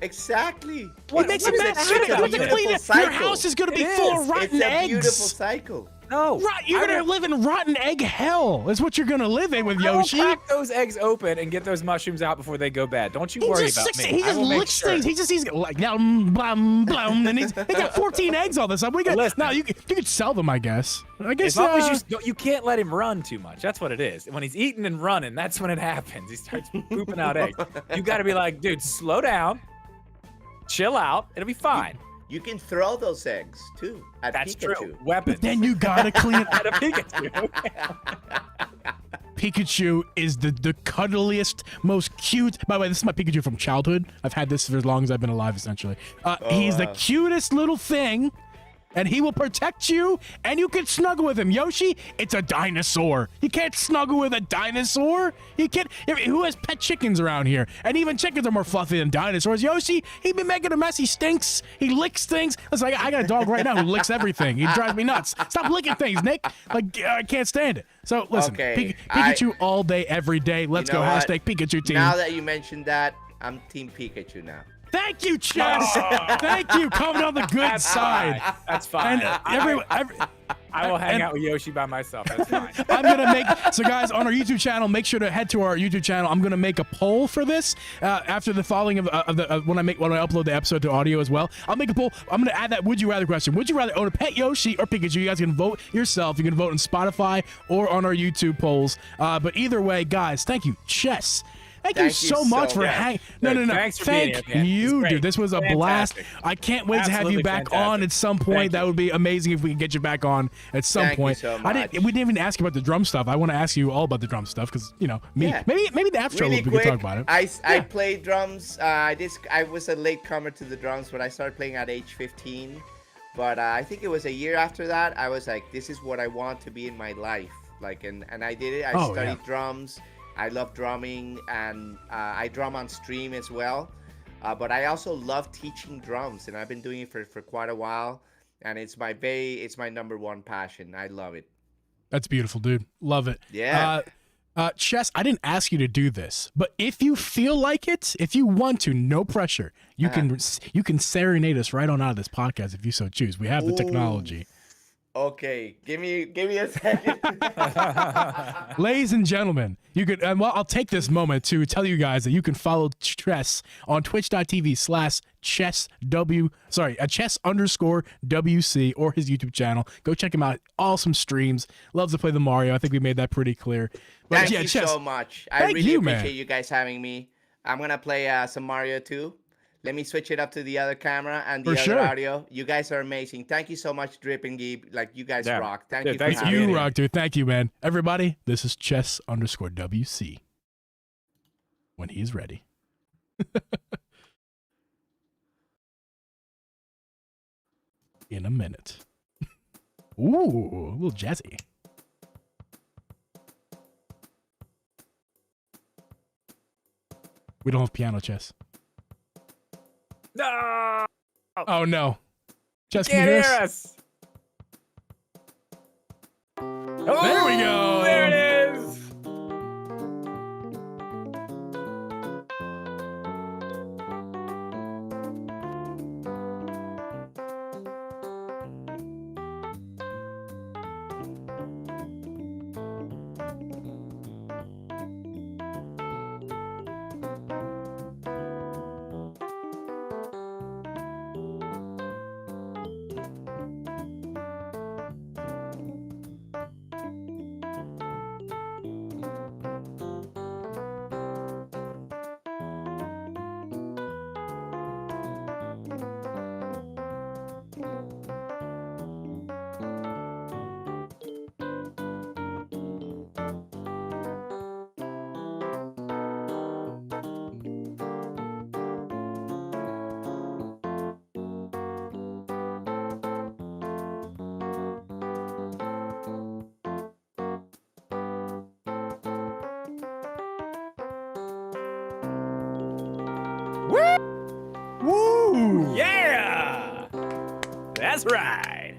Exactly. It makes what a is mess. that You shit have to about clean it? it. Cycle. Your house is going to be It full is. of rotten It's a eggs. beautiful cycle. No. Right, you're going to live in rotten egg hell. Is what you're going to live in with I will Yoshi. crack those eggs open and get those mushrooms out before they go bad. Don't you He worry just about sticks- me. He I just will make licks sure. things. He's like now, blum, blum, and he got 14 eggs all this time. We got Listen. now. You could sell them, I guess. As long as you can't let him run too much. That's what it is. When he's eating and running, that's when it happens. He starts pooping out eggs. You got to be like, dude, slow down, chill out. It'll be fine. You can throw those eggs too at That's Pikachu. true. Weapons. Then you gotta clean it. At a Pikachu. Pikachu is the cuddliest, most cute. By the way, this is my Pikachu from childhood. I've had this for as long as I've been alive, essentially. He's the cutest little thing, and he will protect you, and you can snuggle with him. Yoshi, it's a dinosaur. You can't snuggle with a dinosaur. You can't. Who has pet chickens around here? And even chickens are more fluffy than dinosaurs. Yoshi, he been making a mess. He stinks. He licks things. Listen, I got a dog right now who licks everything. He drives me nuts. Stop licking things, Nick. Like, I can't stand it. So listen, Okay, Pikachu all day, every day. Let's You know go. what? Hashtag Pikachu team. Now that you mentioned that, I'm Team Pikachu now. Thank you, Chess. Thank you. Coming on the good That's side. fine. That's fine. And I will hang out with Yoshi by myself. That's fine. I'm gonna make so guys on our YouTube channel. Make sure to head to our YouTube channel. I'm gonna make a poll for this after the following of when I upload the episode to audio as well. I'll make a poll. I'm gonna add that would you rather question. Would you rather own a pet Yoshi or Pikachu? You guys can vote yourself. You can vote on Spotify or on our YouTube polls. But either way, guys, thank you, Chess. Thank you so much for much. hanging. No. Thanks for being Thank here, man. It's you, great. dude. This was a blast. Fantastic. I can't wait to have you Absolutely back fantastic. on at some point. Thank That you. would be amazing if we can get you back on at some Thank you point. so We much. didn't even ask you about the drum stuff. I want to ask you all about the drum stuff because me. Yeah. Maybe the after Really we quick, can talk about it. I played drums. I was a late comer to the drums, but I started playing at age 15. But I think it was a year after that. I was like, this is what I want to be in my life. Like, and I did it. I studied drums. I love drumming, and I drum on stream as well. But I also love teaching drums, and I've been doing it for quite a while. And it's my number one passion. I love it. That's beautiful, dude. Love it. Yeah. Chess, I didn't ask you to do this, but if you feel like it, if you want to, no pressure. You can serenade us right on out of this podcast if you so choose. We have the technology. Okay, give me a second. Ladies and gentlemen, you could. I'll take this moment to tell you guys that you can follow Chess on Twitch.tv/chess_WC or his YouTube channel. Go check him out. Awesome streams. Loves to play the Mario. I think we made that pretty clear. But Thank yeah, you Chess. so much. I Thank really you, appreciate man. you guys having me. I'm gonna play some Mario 2. Let me switch it up to the other camera and the For other sure. audio. You guys are amazing. Thank you so much, Drip and Geeb. Like, you guys rock. Thank you for thanks for having being me. You rock, dude. Thank you, man. Everybody, this is Chess_WC. When he's ready. In a minute. Ooh, a little jazzy. We don't have piano, Chess. No. Oh no. Chess, Can't can you hear hear us? us. Oh, There we go. There it is. Woo! Yeah. That's right.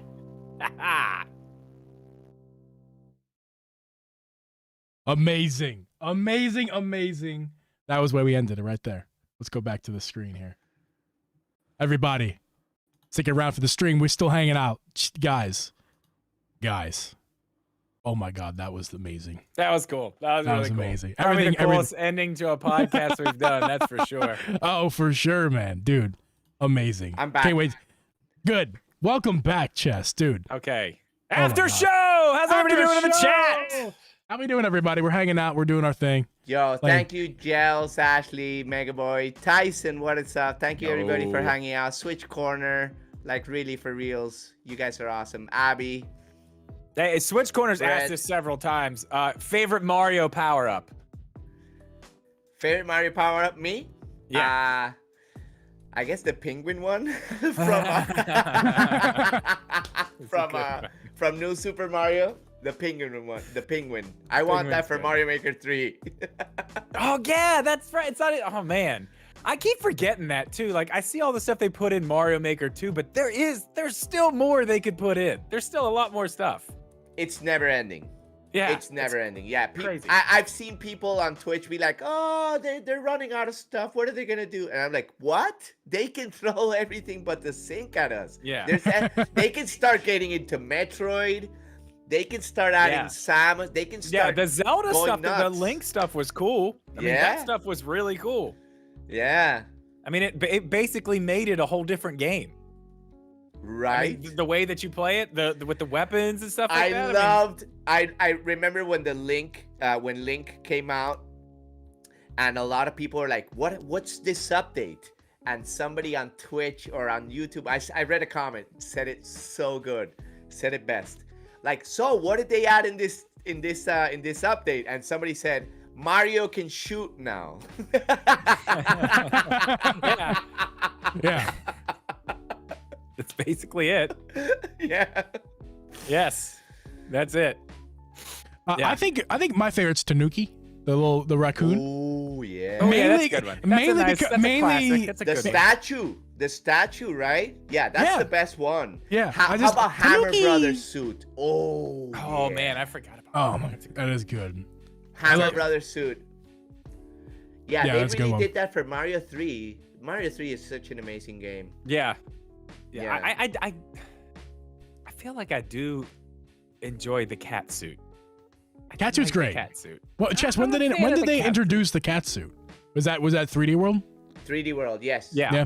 Amazing. Amazing, amazing. That was where we ended it right there. Let's go back to the screen here. Everybody, stick around for the stream. We're still hanging out. Guys. Oh my God, that was amazing. That was cool. That was That really was cool. amazing. Probably the coolest ending to a podcast we've done. That's for sure. Oh, for sure, man. Dude, amazing. I'm back. Can't wait. Good. Welcome back, Chess, dude. Okay. Oh my After God. show. How's everybody doing in the After chat? show! How we doing, everybody? We're hanging out. We're doing our thing. Yo, thank you, Gels, Ashley, Megaboy, Tyson, what is up? Thank you, everybody, for hanging out. Switch Corner, like, really, for reals. You guys are awesome. Abby. Hey, Switch Corner's Red. asked this several times. Favorite Mario power-up? Favorite Mario power-up? Me? Yeah. I guess the penguin one from New Super Mario. The penguin one. The penguin. I want that for Mario Maker 3. Oh, yeah, that's right. It's not. Oh, man. I keep forgetting that, too. Like, I see all the stuff they put in Mario Maker 2, but there's still more they could put in. There's still a lot more stuff. It's never ending. Yeah. It's never ending. Yeah. Crazy. I've seen people on Twitch be like, oh, they're running out of stuff. What are they going to do? And I'm like, what? They can throw everything but the sink at us. Yeah. They can start getting into Metroid. They can start adding Samus. They can start. Yeah, the Zelda going stuff, the nuts. Link stuff was cool. I mean, that stuff was really cool. Yeah. I mean, it basically made it a whole different game. Right. I mean, the way that you play it, with the weapons and stuff like that. I remember when Link came out, and a lot of people are like, what's this update? And somebody on Twitch or on YouTube, I read a comment, said it so good, said it best. Like, so what did they add in this update? And somebody said, Mario can shoot now. Yeah. Yeah. That's basically it. Yeah. Yes. That's it. Yeah. I think my favorite's Tanuki, the raccoon. Oh yeah. Oh, yeah, that's a good one. That's a classic. The statue, right? Yeah, that's the best one. Yeah. How about Hammer Tanuki! Brothers suit? Oh. Oh, yeah. man, I forgot about Oh that. my, that is good. Hammer Brothers suit. Yeah, that's a they good really one. did that for Mario 3. Mario 3 is such an amazing game. Yeah. Yeah. I feel like I do enjoy the cat suit. Cat suit's great. Cat suit. Well, Chess, when did they introduce the cat suit? Was that 3D World? 3D World, yes. Yeah.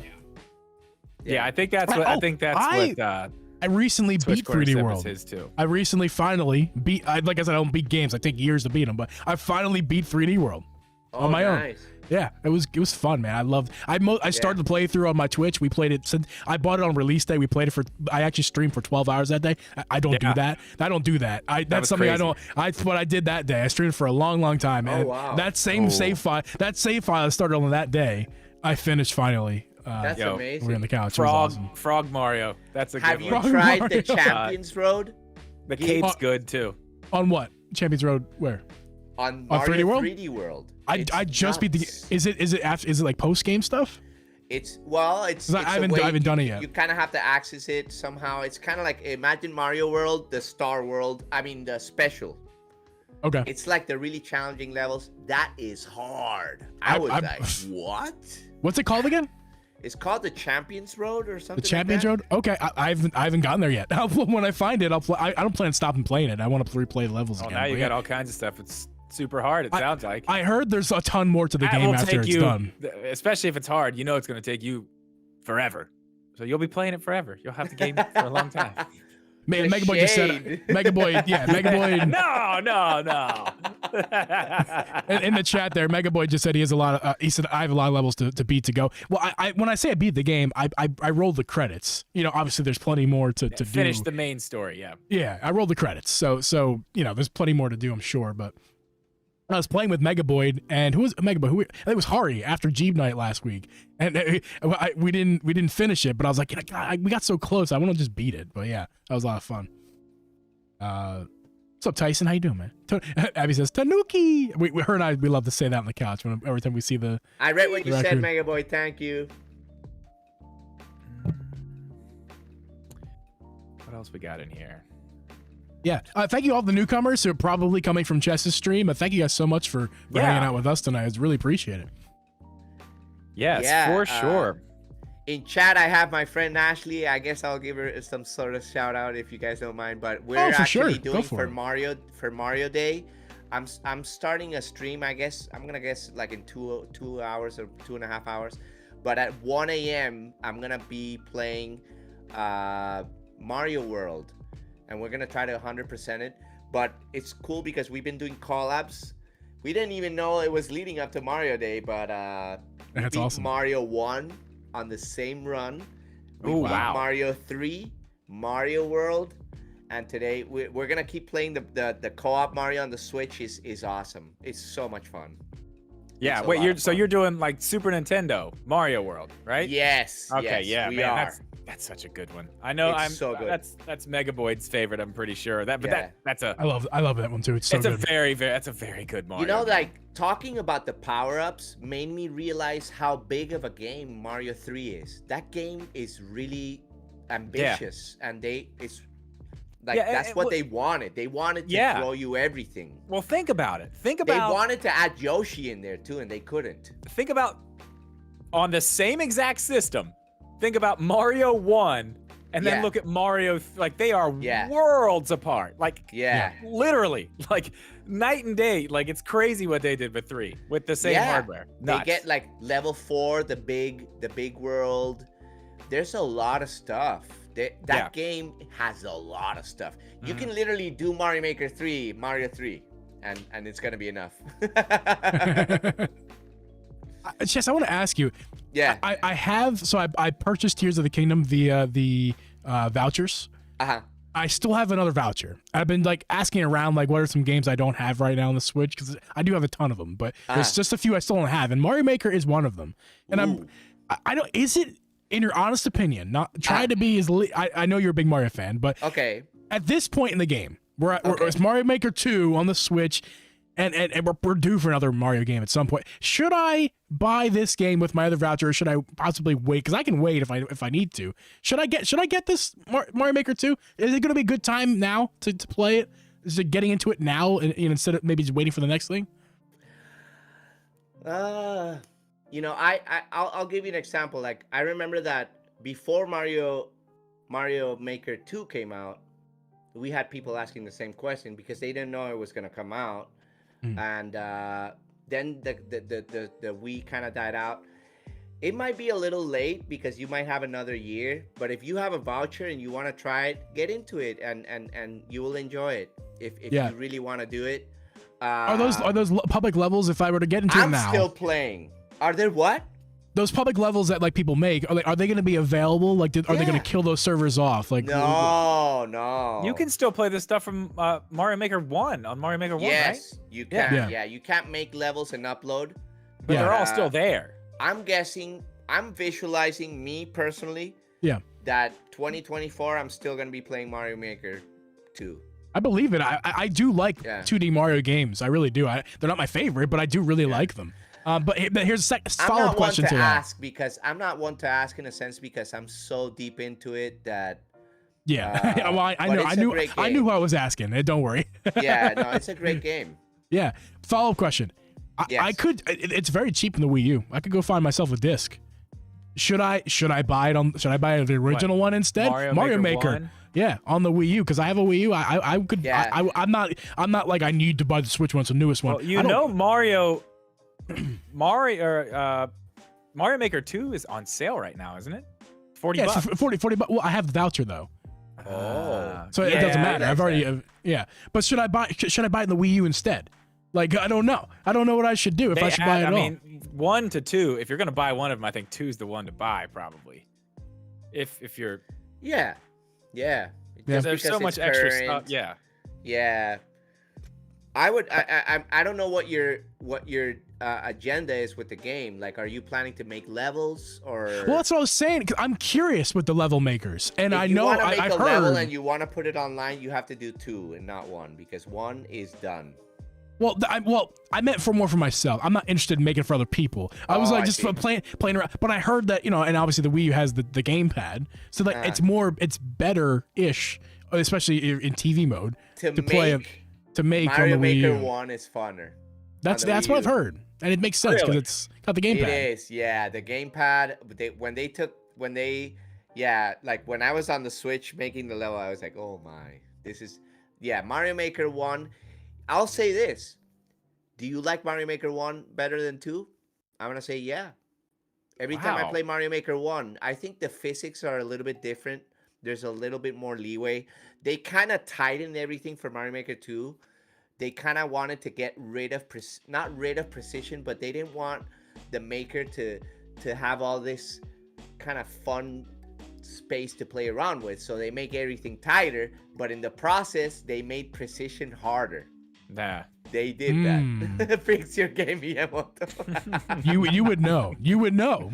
Yeah, I think that's what I recently Switch beat Corner 3D said World. was his too. I recently finally beat. Like I said, I don't beat games. I take years to beat them, but I finally beat 3D World on my own. Yeah, it was fun, man. I loved. I started the playthrough on my Twitch. We played it since I bought it on release day. We played it I actually streamed for 12 hours that day. I don't do that. I don't do that. That's something crazy. What I did that day. I streamed for a long time. Oh, And wow. that same save file I started on that day. I finished finally. That's amazing. We're on the couch. It was awesome. Frog Mario. That's a Have good you one. tried Mario. the Champions Road? The cape's good too. On what? Champions Road? Where? On On Mario 3D World? 3D World. I just beat the. nuts. Is it like post game stuff? It's 'Cause I a haven't way done it yet. You kind of have to access it somehow. It's kind of like, imagine Mario World, the Star World. I mean the special. Okay. It's like the really challenging levels. That is hard. I was I- like, what? What's it called again? It's called the Champions Road or something. The Champions like Road? Okay, I haven't gotten there yet. When I find it, I'll play. I don't plan on stopping playing it. I want to replay the levels Oh, again. now you but got yeah. all kinds of stuff. It's super hard. It sounds like. I heard there's a ton more to the That game will after take it's you, done. especially if it's hard. You know it's going to take you forever. So you'll be playing it forever. You'll have the game for a long time. Man, The Mega Boy just said shade. Mega Boy. Yeah, Mega Boy. No. In the chat there, Mega Boy just said he has a lot of. He said I have a lot of levels to beat to go. Well, I when I say I beat the game, I rolled the credits. You know, obviously there's plenty more to Finish do. the main story. Yeah. Yeah, I rolled the credits. So you know, there's plenty more to do, I'm sure. But I was playing with Mega Boy, and who was Mega Boy? I think it was Hari after Geeb night last week, and we didn't finish it. But I was like, God, we got so close. I want to just beat it. But yeah, that was a lot of fun. What's up, Tyson? How you doing, man? Abby says Tanuki. Her and I, we love to say that on the couch every time we see the. I read what you said, record. Mega Boy. Thank you. What else we got in here? Yeah, thank you all the newcomers who are probably coming from Chess's stream. Thank you guys so much for hanging out with us tonight. It's really appreciate it. Yes, Yeah, for sure. In chat, I have my friend Ashley. I guess I'll give her some sort of shout out if you guys don't mind. But we're for sure. actually Go doing for for Mario Day. I'm starting a stream. I guess I'm gonna guess like in 2 hours or 2.5 hours. But at 1 a.m. I'm gonna be playing Mario World, and we're gonna try to 100% it. But it's cool because we've been doing collabs. We didn't even know it was leading up to Mario Day, but we That's beat awesome. Mario 1 on the same run. We Oh, beat wow. Mario 3, Mario World, and today we're gonna keep playing the co-op Mario on the Switch. Is awesome. It's so much fun. Yeah. It's a Wait, lot of fun. you're doing like Super Nintendo Mario World, right? Yes. Okay. yes, Yeah, we man. are. That's such a good one. I know. It's so good. That's Mega Boyd's favorite. I'm pretty sure. But Yeah. that's a I love that one too. It's so it's a good. that's a very good Mario. You know, game. like talking about the power-ups made me realize how big of a game Mario 3 is. That game is really ambitious, and it's like Yeah, that's and what look- they wanted. They wanted to Yeah. throw you everything. Well, think about it. Think They about wanted to add Yoshi in there too, and they couldn't. think about on the same exact system. Think about Mario 1 and then Yeah. look at Mario like they are Yeah. worlds apart. Like Yeah. literally like night and day. Like it's crazy what they did with 3 with the same Yeah. hardware. They Nuts. get like level 4, the big world. There's a lot of stuff. That Yeah. game has a lot of stuff. You Mhm. can literally do Mario Maker 3, Mario 3, and it's gonna be enough. Chess, I want to ask you. Yeah. I have I purchased Tears of the Kingdom via the vouchers. Uh-huh. I still have another voucher. I've been like asking around like what are some games I don't have right now on the Switch because I do have a ton of them, but there's just a few I still don't have, and Mario Maker is one of them. And Ooh. I don't. Is it in your honest opinion? Not trying to be as I know you're a big Mario fan, but Okay. at this point in the game, Okay. it's Mario Maker 2 on the Switch, and we're due for another Mario game at some point. Should I buy this game with my other voucher, or should I possibly wait? Because I can wait if I need to. Should I get this Mario Maker 2? Is it going to be a good time now to play it? Is it getting into it now and instead of maybe just waiting for the next thing? You know, I'll give you an example. Like I remember that before Mario Maker 2 came out, we had people asking the same question because they didn't know it was gonna come out. And then the Wii kind of died out. It might be a little late because you might have another year, but if you have a voucher and you want to try it, get into it and you will enjoy it if Yeah. you really want to do it. Are those public levels? If I were to get into I'm it now, still playing. Are there what? those public levels that like people make, are they going to be available? Like, are they going Yeah. to kill those servers off? Like, No. You can still play this stuff from Mario Maker 1 on Mario Maker 1, right? Yes, you can. Yeah. Yeah, you can't make levels and upload. But Yeah. they're all still there. I'm guessing, I'm visualizing me personally. Yeah. That 2024, I'm still gonna be playing Mario Maker 2. I believe it. I do like Yeah. 2D Mario games. I really do. They're not my favorite, but I do really like them. But here's a follow-up question to that. I'm not one to ask in a sense because I'm so deep into it that. Yeah, well, I but know. it's a great I knew game. who I was asking. Don't worry. Yeah, no, it's a great game. Yeah. Follow-up question. Yes. I could. It's very cheap in the Wii U. I could go find myself a disc. Should I buy it on? Should I buy the original one instead? Mario Maker 1? Yeah, on the Wii U because I have a Wii U. I could. Yeah. I'm not like I need to buy the Switch one. It's the newest one. Well, Mario Maker 2 is on sale right now, isn't it? $40. Yeah, it's 40 bucks. Well, I have the voucher though. Oh. So it doesn't matter. I've already But should I buy it in the Wii U instead? Like I don't know. I don't know what I should do if I should buy it at all. I mean, 1 to 2. If you're gonna buy one of them, I think 2's the one to buy probably. If you're. Yeah. There's Just so because much it's extra current. stuff. Yeah. Yeah. I don't know what your agenda is with the game. Like, are you planning to make levels or? Well, that's what I was saying. 'Cause I'm curious with the level makers, and If I you know want to make I've a level heard. and you want to put it online, you have to do 2 and not 1 because 1 is done. Well, I meant for myself. I'm not interested in making it for other people. I was like just playing around. But I heard that and obviously the Wii U has the gamepad, so like it's better-ish, especially in TV mode to make Mario on the Wii Maker U. 1 is funner. That's Wii what I've U. heard, and it makes sense because it's got the gamepad. It is, yeah. The gamepad. Like when I was on the Switch making the level, I was like, oh my, this is, Mario Maker 1. I'll say this. Do you like Mario Maker 1 better than 2? I'm going to say yeah. Every time I play Mario Maker 1, I think the physics are a little bit different. There's a little bit more leeway. They kind of tightened everything for Mario Maker 2. They kind of wanted to get rid of, not rid of precision, but they didn't want the maker to have all this kind of fun space to play around with. So they make everything tighter, but in the process, they made precision harder. Nah. They did that. Fix your game, Miyamoto. You would know. You would know.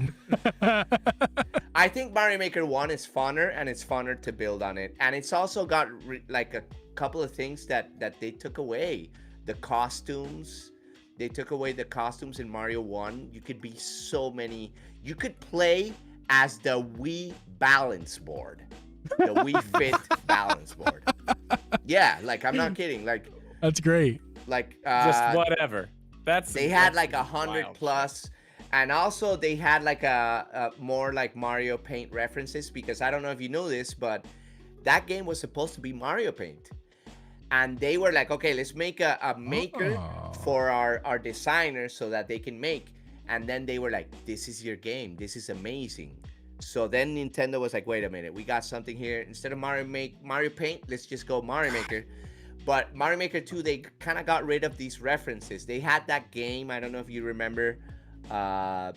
I think Mario Maker 1 is funner, and it's funner to build on it. And it's also got like a couple of things that they took away. The costumes. They took away the costumes in Mario 1. You could be so many. You could play as the Wii balance board. The Wii Fit balance board. Yeah, like I'm not kidding. Like that's great. Like just whatever. They had like 100 plus, and also they had like a more like Mario Paint references, because I don't know if you know this, but that game was supposed to be Mario Paint, and they were like, okay, let's make a maker for our designers so that they can make, and then they were like, this is your game, this is amazing. So then Nintendo was like, wait a minute, we got something here. Instead of Mario Paint, let's just go Mario Maker. But Mario Maker 2, they kind of got rid of these references. They had that game, I don't know if you remember, that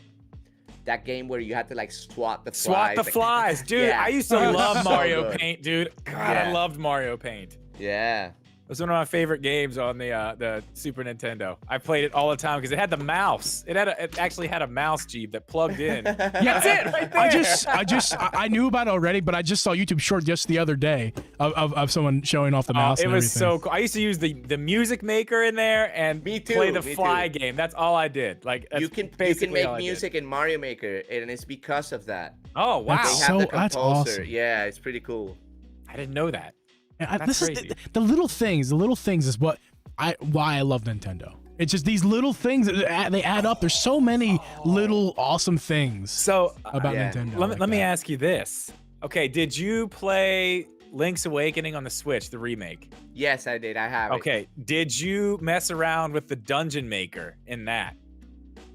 game where you had to like swat the flies. Dude. Yeah. I used to love So Mario good. Paint, dude. God, I loved Mario Paint. Yeah. It was one of my favorite games on the Super Nintendo. I played it all the time because it had the mouse. It actually had a mouse, Geeb, that plugged in. That's it right there. I knew about it already, but I just saw YouTube short just the other day of someone showing off the mouse. It and was everything. so cool. I used to use the music maker in there and play the fly game. That's all I did. Like you can make music in Mario Maker, and it's because of that. Oh wow, That's awesome. Yeah, it's pretty cool. I didn't know that. This is the little things. The little things is why I love Nintendo. It's just these little things that they add up. There's so many little awesome things about Nintendo. Let me ask you this. Okay, did you play Link's Awakening on the Switch, the remake? Yes, I did. I have it. Okay, did you mess around with the dungeon maker in that?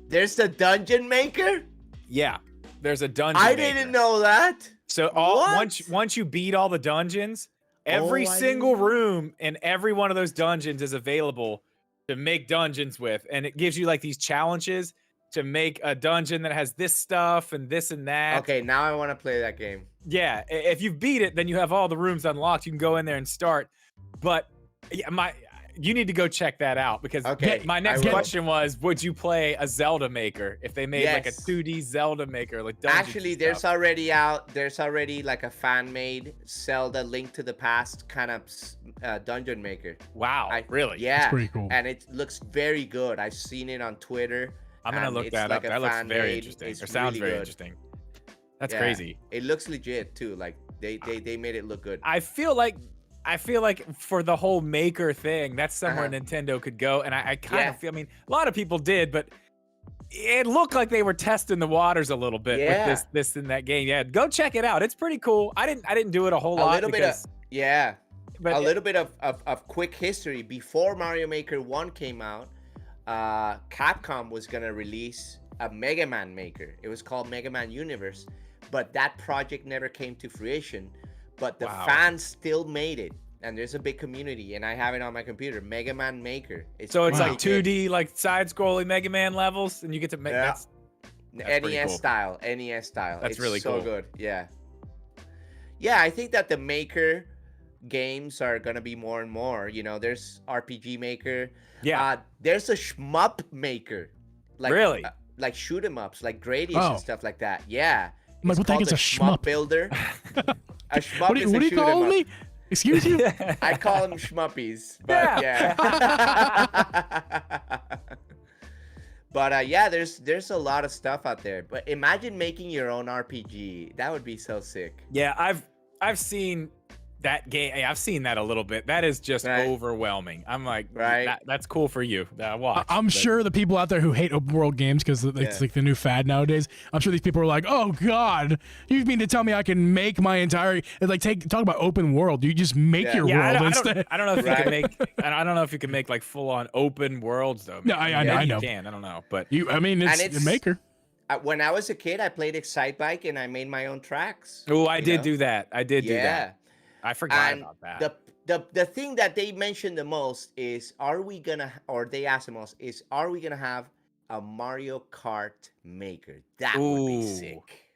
There's the dungeon maker? Yeah, there's a dungeon maker. I didn't know that. So once you beat all the dungeons, every single room in every one of those dungeons is available to make dungeons with, and it gives you like these challenges to make a dungeon that has this stuff and this and that. Okay, now I want to play that game. Yeah, if you beat it, then you have all the rooms unlocked. You can go in there and start. But yeah, you need to go check that out because Okay, my I next will. question was, would you play a Zelda maker if they made like a Yes. 2D Zelda maker, like dungeons Actually, and there's stuff? already like a fan-made Zelda Link to the Past kind of dungeon maker. Wow, really? Yeah, That's pretty cool. and it looks very good. I've seen it on Twitter. I'm gonna and look it's that like up. a That looks very fan-made. interesting. It's Or sounds really very good. interesting. That's Yeah. crazy. It looks legit too. Like they made it look good. I feel like for the whole maker thing, that's somewhere Nintendo could go. And I kind of feel, I mean, a lot of people did, but it looked like they were testing the waters a little bit with this in that game. Yeah, go check it out. It's pretty cool. I didn't do it a whole lot. A little bit of but a little bit of quick history. Before Mario Maker 1 came out, Capcom was gonna release a Mega Man maker. It was called Mega Man Universe, but that project never came to fruition. But the fans still made it, and there's a big community, and I have it on my computer. Mega Man Maker. So it's really like 2D, like side-scrolling Mega Man levels, and you get to make that's pretty NES cool. style. NES style. That's it's really so cool. good. Yeah. Yeah, I think that the Maker games are gonna be more and more. You know, there's RPG Maker. Yeah. There's a shmup Maker. Like, Really? Like shoot 'em ups, like Gradius Oh. and stuff like that. Yeah. I'm like, It's what the heck called is a shmup? builder? A shmup What is do a you shoot 'em call up. me? Excuse you? I call them shmuppies, but yeah. But yeah, there's a lot of stuff out there. But imagine making your own RPG. That would be so sick. Yeah, I've seen that game. I've seen that a little bit. That is just overwhelming. I'm like, that's cool for you. Watch. I'm sure the people out there who hate open world games because it's like the new fad nowadays. I'm sure these people are like, "Oh God, you mean to tell me I can make my entire talk about open world? You just make your world instead." I don't know if you can make. I don't know if you can make like full on open worlds though. No, I know. You can. I don't know, but I mean, it's a maker. When I was a kid, I played Excitebike and I made my own tracks. Oh, I did do that. I did do Yeah. that. I forgot And about that. the thing that they mentioned the most is, are we gonna have a Mario Kart maker? That would be sick.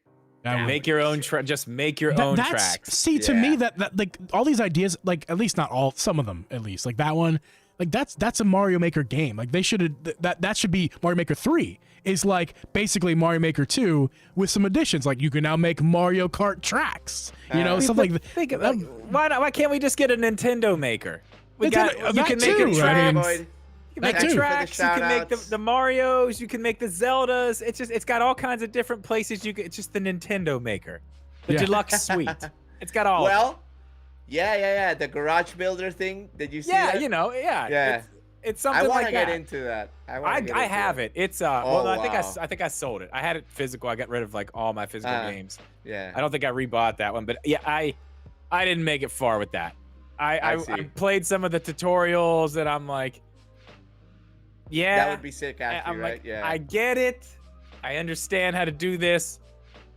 Make your own just make your own tracks. See, to me, that like all these ideas, like at least not all, some of them at least, like that one, like that's a Mario Maker game. Like they should that should be Mario Maker 3. Is like basically Mario Maker 2 with some additions. Like you can now make Mario Kart tracks. You know, stuff like that. Why can't we just get a Nintendo maker? You can make a track. You can make the tracks. You can make the Marios. You can make the Zeldas. It's got all kinds of different places. It's just the Nintendo maker, the deluxe suite. It's got all. Well, yeah. The garage builder thing. Did you see that? Yeah. It's something I like want to get into that. I have it. It's I think I sold it. I had it physical. I got rid of like all my physical games. Yeah. I don't think I rebought that one, but yeah, I didn't make it far with that. I played some of the tutorials and I'm like, yeah, that would be sick. Actually, I'm right? like, Yeah. I get it. I understand how to do this.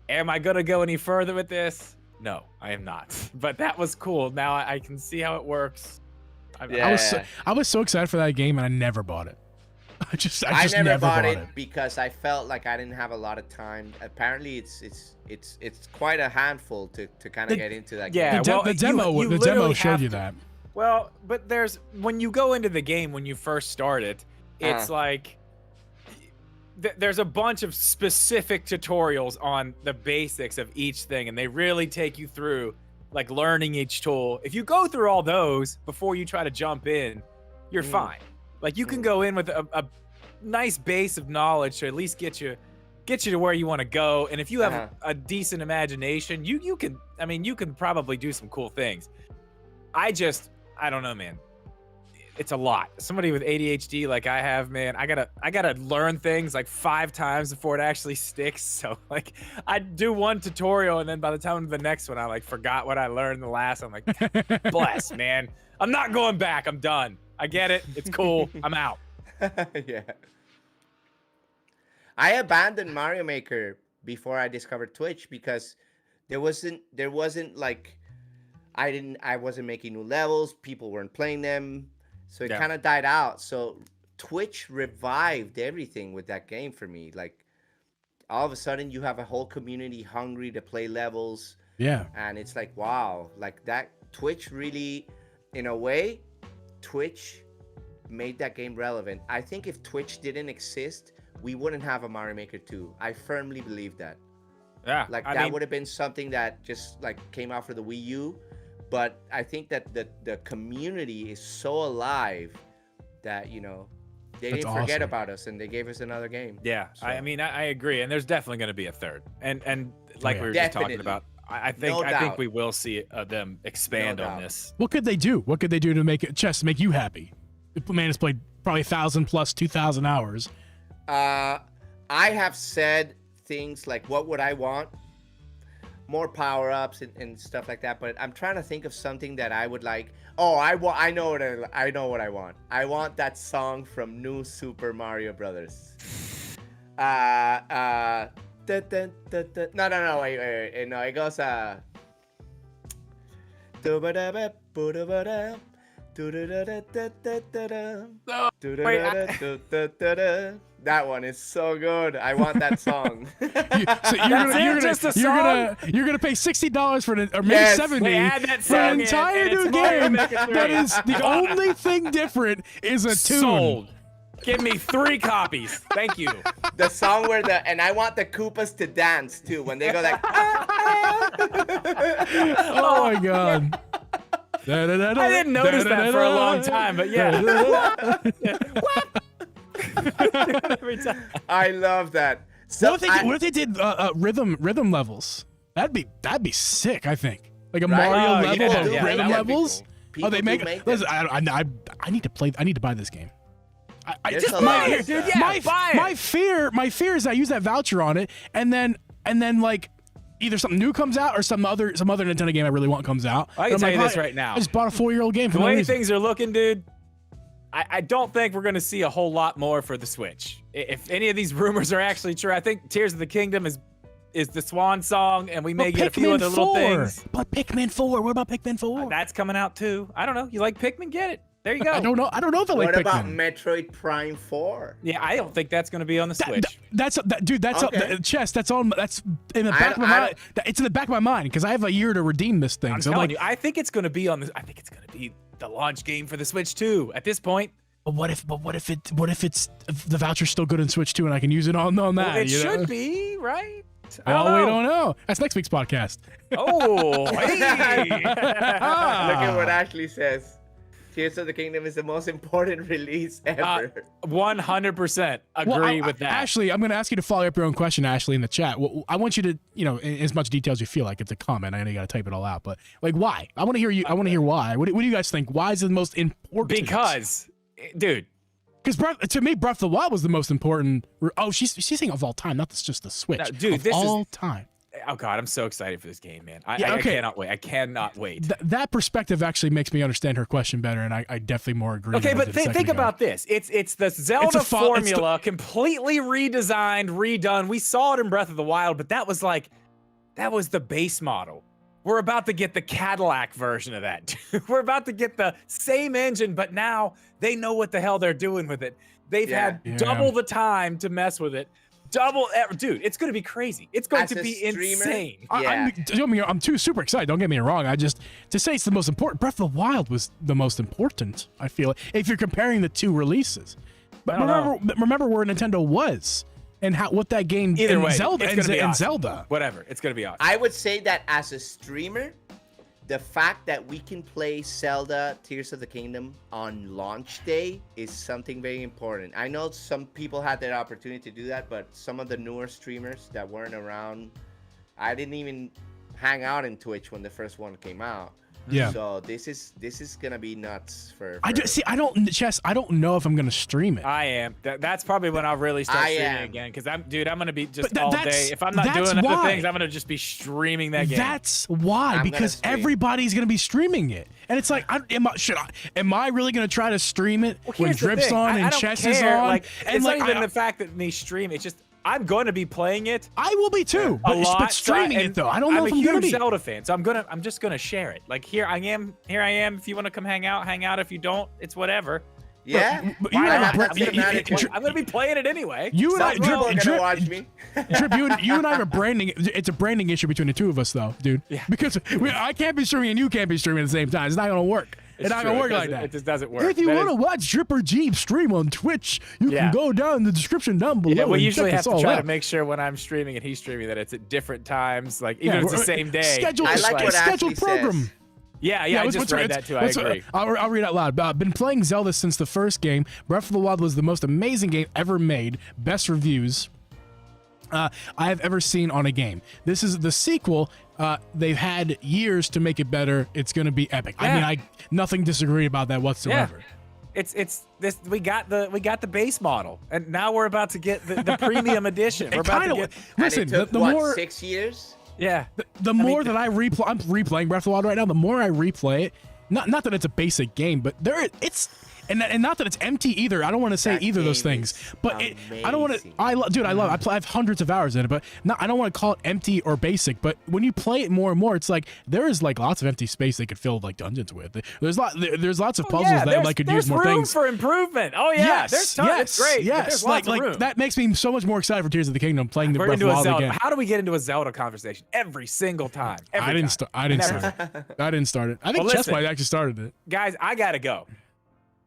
Am I gonna go any further with this? No, I am not. But that was cool. Now I can see how it works. I was so excited for that game and I never bought it. I just never bought it because I felt like I didn't have a lot of time. Apparently, it's quite a handful to kind of get into that game. Yeah, the demo showed you that. Well, but when you go into the game when you first start it, it's like there's a bunch of specific tutorials on the basics of each thing, and they really take you through like learning each tool. If you go through all those before you try to jump in, you're fine. Like you can go in with a nice base of knowledge to at least get you to where you want to go. And if you have a decent imagination, you can probably do some cool things. I don't know, man. It's a lot. Somebody with ADHD like I have, man, I gotta learn things like 5 times before it actually sticks. So like I do one tutorial and then by the time the next one I like forgot what I learned in the last. I'm like, bless, man. I'm not going back. I'm done. I get it. It's cool. I'm out. Yeah. I abandoned Mario Maker before I discovered Twitch because there wasn't like I wasn't making new levels, people weren't playing them. So it kind of died out. So Twitch revived everything with that game for me. Like all of a sudden you have a whole community hungry to play levels. Yeah. And it's like, wow, like that Twitch really, in a way, Twitch made that game relevant. I think if Twitch didn't exist, we wouldn't have a Mario Maker 2. I firmly believe that. Yeah, Like I that mean, would have been something that just like came out for the Wii U, but I think that the community is so alive that they That's didn't forget awesome. about us and they gave us another game. Yeah, So- I mean, I agree, and there's definitely going to be a third, and like yeah. we were just talking Definitely. about, I No think doubt. we will see them expand No on doubt. this. What could they do? What could they do to make it Chess to make you happy? The man has played probably 1,000 plus 2,000 hours. I have said things like, what would I want? More power-ups and stuff like that, but I'm trying to think of something that I would like. Oh, I know what I want. I want that song from New Super Mario Brothers. No, wait. No, it goes that one is so good. I want that song. So you're gonna pay $60 for it, or maybe Yes, $70 they add that for an song in, entire and new it's Mario game. Maker 3. That is the only thing different is a tune. Sold. Give me 3 copies. Thank you. The song where and I want the Koopas to dance too when they go like. Oh my god. I didn't notice that for a long time, but yeah. Every time. I love that. So What if they did rhythm levels? That'd be sick. I think like a Right? Mario Oh, level, yeah, but yeah, rhythm that would be levels. People Oh, they do make. make Listen, them. I need to play. I need to buy this game. There's Just a lot of dude, stuff. yeah. buy it. my fear is I use that voucher on it, and then like either something new comes out or some other Nintendo game I really want comes out. I And can I'm tell like, you this "Oh, right now. I just bought a 4-year-old game for The no way reason." things are looking, dude, I don't think we're going to see a whole lot more for the Switch. If any of these rumors are actually true, I think Tears of the Kingdom is the swan song, and we may But get a few Pikmin other little 4. things. But Pikmin 4. What about Pikmin 4? That's coming out too. I don't know. You like Pikmin? Get it. There you go. I don't know if I like What about Pikmin. Metroid Prime 4? Yeah, I don't think that's going to be on the Switch. That's Okay. Chess. That's in the back of my mind. It's in the back of my mind because I have a year to redeem this thing. I'm So telling like, you, I think it's going to be on this. I think it's going to be the launch game for the Switch too. At this point, but what if it's the voucher's still good in Switch 2 and I can use it on that? well, it you know? should be, right? I Well, don't we know. don't know. That's next week's podcast. Oh, hey. Look at what Ashley says. Tears of the Kingdom is the most important release ever. 100% agree Well, with that. Ashley, I'm going to ask you to follow up your own question, Ashley, in the chat. Well, I want you to, in as much detail as you feel like. It's a comment. I know you got to type it all out, but like, why? I want to hear you. I want to hear why. What do you guys think? Why is it the most important? Because, dude, Because to me, Breath of the Wild was the most important. Oh, she's saying of all time, not just the Switch. No, dude, of this is- all time. oh God, I'm so excited for this game, man. I okay. cannot wait. I cannot wait. That perspective actually makes me understand her question better, and I definitely more agree. Okay, with but it a second think ago. about this. It's the Zelda it's the- formula completely redesigned, redone. We saw it in Breath of the Wild, but that was the base model. We're about to get the Cadillac version of that. We're about to get the same engine, but now they know what the hell they're doing with it. They've had Yeah. double the time to mess with it. Dude, it's going to be crazy. It's going As to a be streamer, insane. I'm too super excited. Don't get me wrong. I just to say it's the most important. Breath of the Wild was the most important. I feel if you're comparing the two releases. But I don't remember where Nintendo was and what that game Either and way, Zelda it's going to be and awesome. Zelda. Whatever, it's going to be awesome. I would say that as a streamer, the fact that we can play Zelda Tears of the Kingdom on launch day is something very important. I know some people had that opportunity to do that, but some of the newer streamers that weren't around, I didn't even hang out in Twitch when the first one came out. Yeah. So this is gonna be nuts for. I don't know if I'm gonna stream it. I am. That's probably when I'll really start I streaming am. again. Because I'm gonna be just But all that's- day. If I'm not that's doing other why. things, I'm gonna just be streaming that game. That's why, I'm because gonna stream. everybody's gonna be streaming it, and it's like, am I really gonna try to stream it when Here's the Drip's thing. on I and don't Chess is care. on? Like, and it's like, not even the fact that me stream. It's just I'm going to be playing it I will be too, a but, lot. but streaming and it though, I don't know if I'm I'm a gonna huge be. Zelda fan, so I'm just gonna share it. Like here I am. If you want to come hang out. If you don't, it's whatever. Yeah. But Why you and I, not? have I'm that gonna be- cinematic one. I'm gonna be playing it anyway. You and I, Some people are gonna Drip, watch me. Drip, you and I are branding. It's a branding issue between the two of us, though, dude. Yeah. Because I can't be streaming and you can't be streaming at the same time. It's not gonna work. It's not gonna work like that. It just doesn't work. If you want to watch Drip or Geeb stream on Twitch, you can go down in the description down below. Yeah, we and usually check have us to all try out. to make sure when I'm streaming and he's streaming that it's at different times. Like even if it's the same day. Schedule, I like what scheduled Ashley program. says. Yeah, I just read that too. I agree. I'll read out loud. Been playing Zelda since the first game. Breath of the Wild was the most amazing game ever made. Best reviews I have ever seen on a game. This is the sequel. They've had years to make it better. It's going to be epic. Yeah. I mean, nothing disagree about that whatsoever. Yeah. It's this. We got the base model, and now we're about to get the premium edition. We're about to get. Listen, And it took, the what, more 6 years? Yeah. the more that I replay, I'm replaying Breath of the Wild right now. The more I replay it, not that it's a basic game, but it's. And not that it's empty either. I don't want to say That either of those game things. is But I don't want to. I have hundreds of hours in it. But I don't want to call it empty or basic. But when you play it more and more, it's like there is like lots of empty space they could fill like dungeons with. There's lots of puzzles that like could use more things. There's room for improvement. Oh yeah, Yes, there's tons. yes, It's great. yes. There's lots of room. That makes me so much more excited for Tears of the Kingdom playing the We're Breath of into the a Wild Zelda. again. How do we get into a Zelda conversation every single time? I didn't start it. I didn't start it. I think Well, Chess listen. might actually started it. Guys, I gotta go.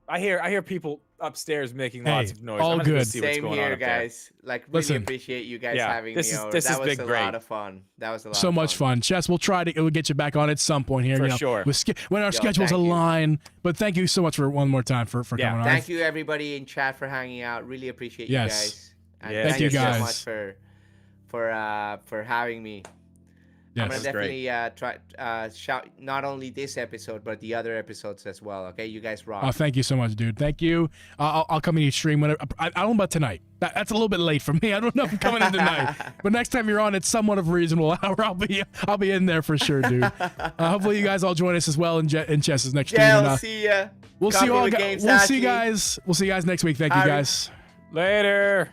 I hear people upstairs making lots Hey, of noise. all I'm gonna go good. see what's Same going here, on up there. guys. Like, really Listen. appreciate you guys Yeah, having this me is- over. this That has was been a great. lot of fun. That was a lot So of much fun. Chess, we'll get you back on at some point here. For you know, sure. When our schedules thank you. align. But thank you so much for one more time for Yeah, coming on. Thank you, everybody in chat, for hanging out. Really appreciate you Yes. guys. And Yes, thank you you so guys. much for having me. Yes. I'm gonna That's great. definitely try shout not only this episode but the other episodes as well. Okay, you guys rock. Oh, thank you so much, dude. Thank you. I'll come in each stream whenever. I don't know about tonight. That's a little bit late for me. I don't know if I'm coming in tonight. But next time you're on, it's somewhat of a reasonable hour. I'll be in there for sure, dude. Hopefully you guys all join us as well in Chess's next stream. Yeah, And, see ya. we'll see Coffee you all. with Games We'll see you Ashley. guys. We'll see you guys next week. Thank you Harry. guys. Later.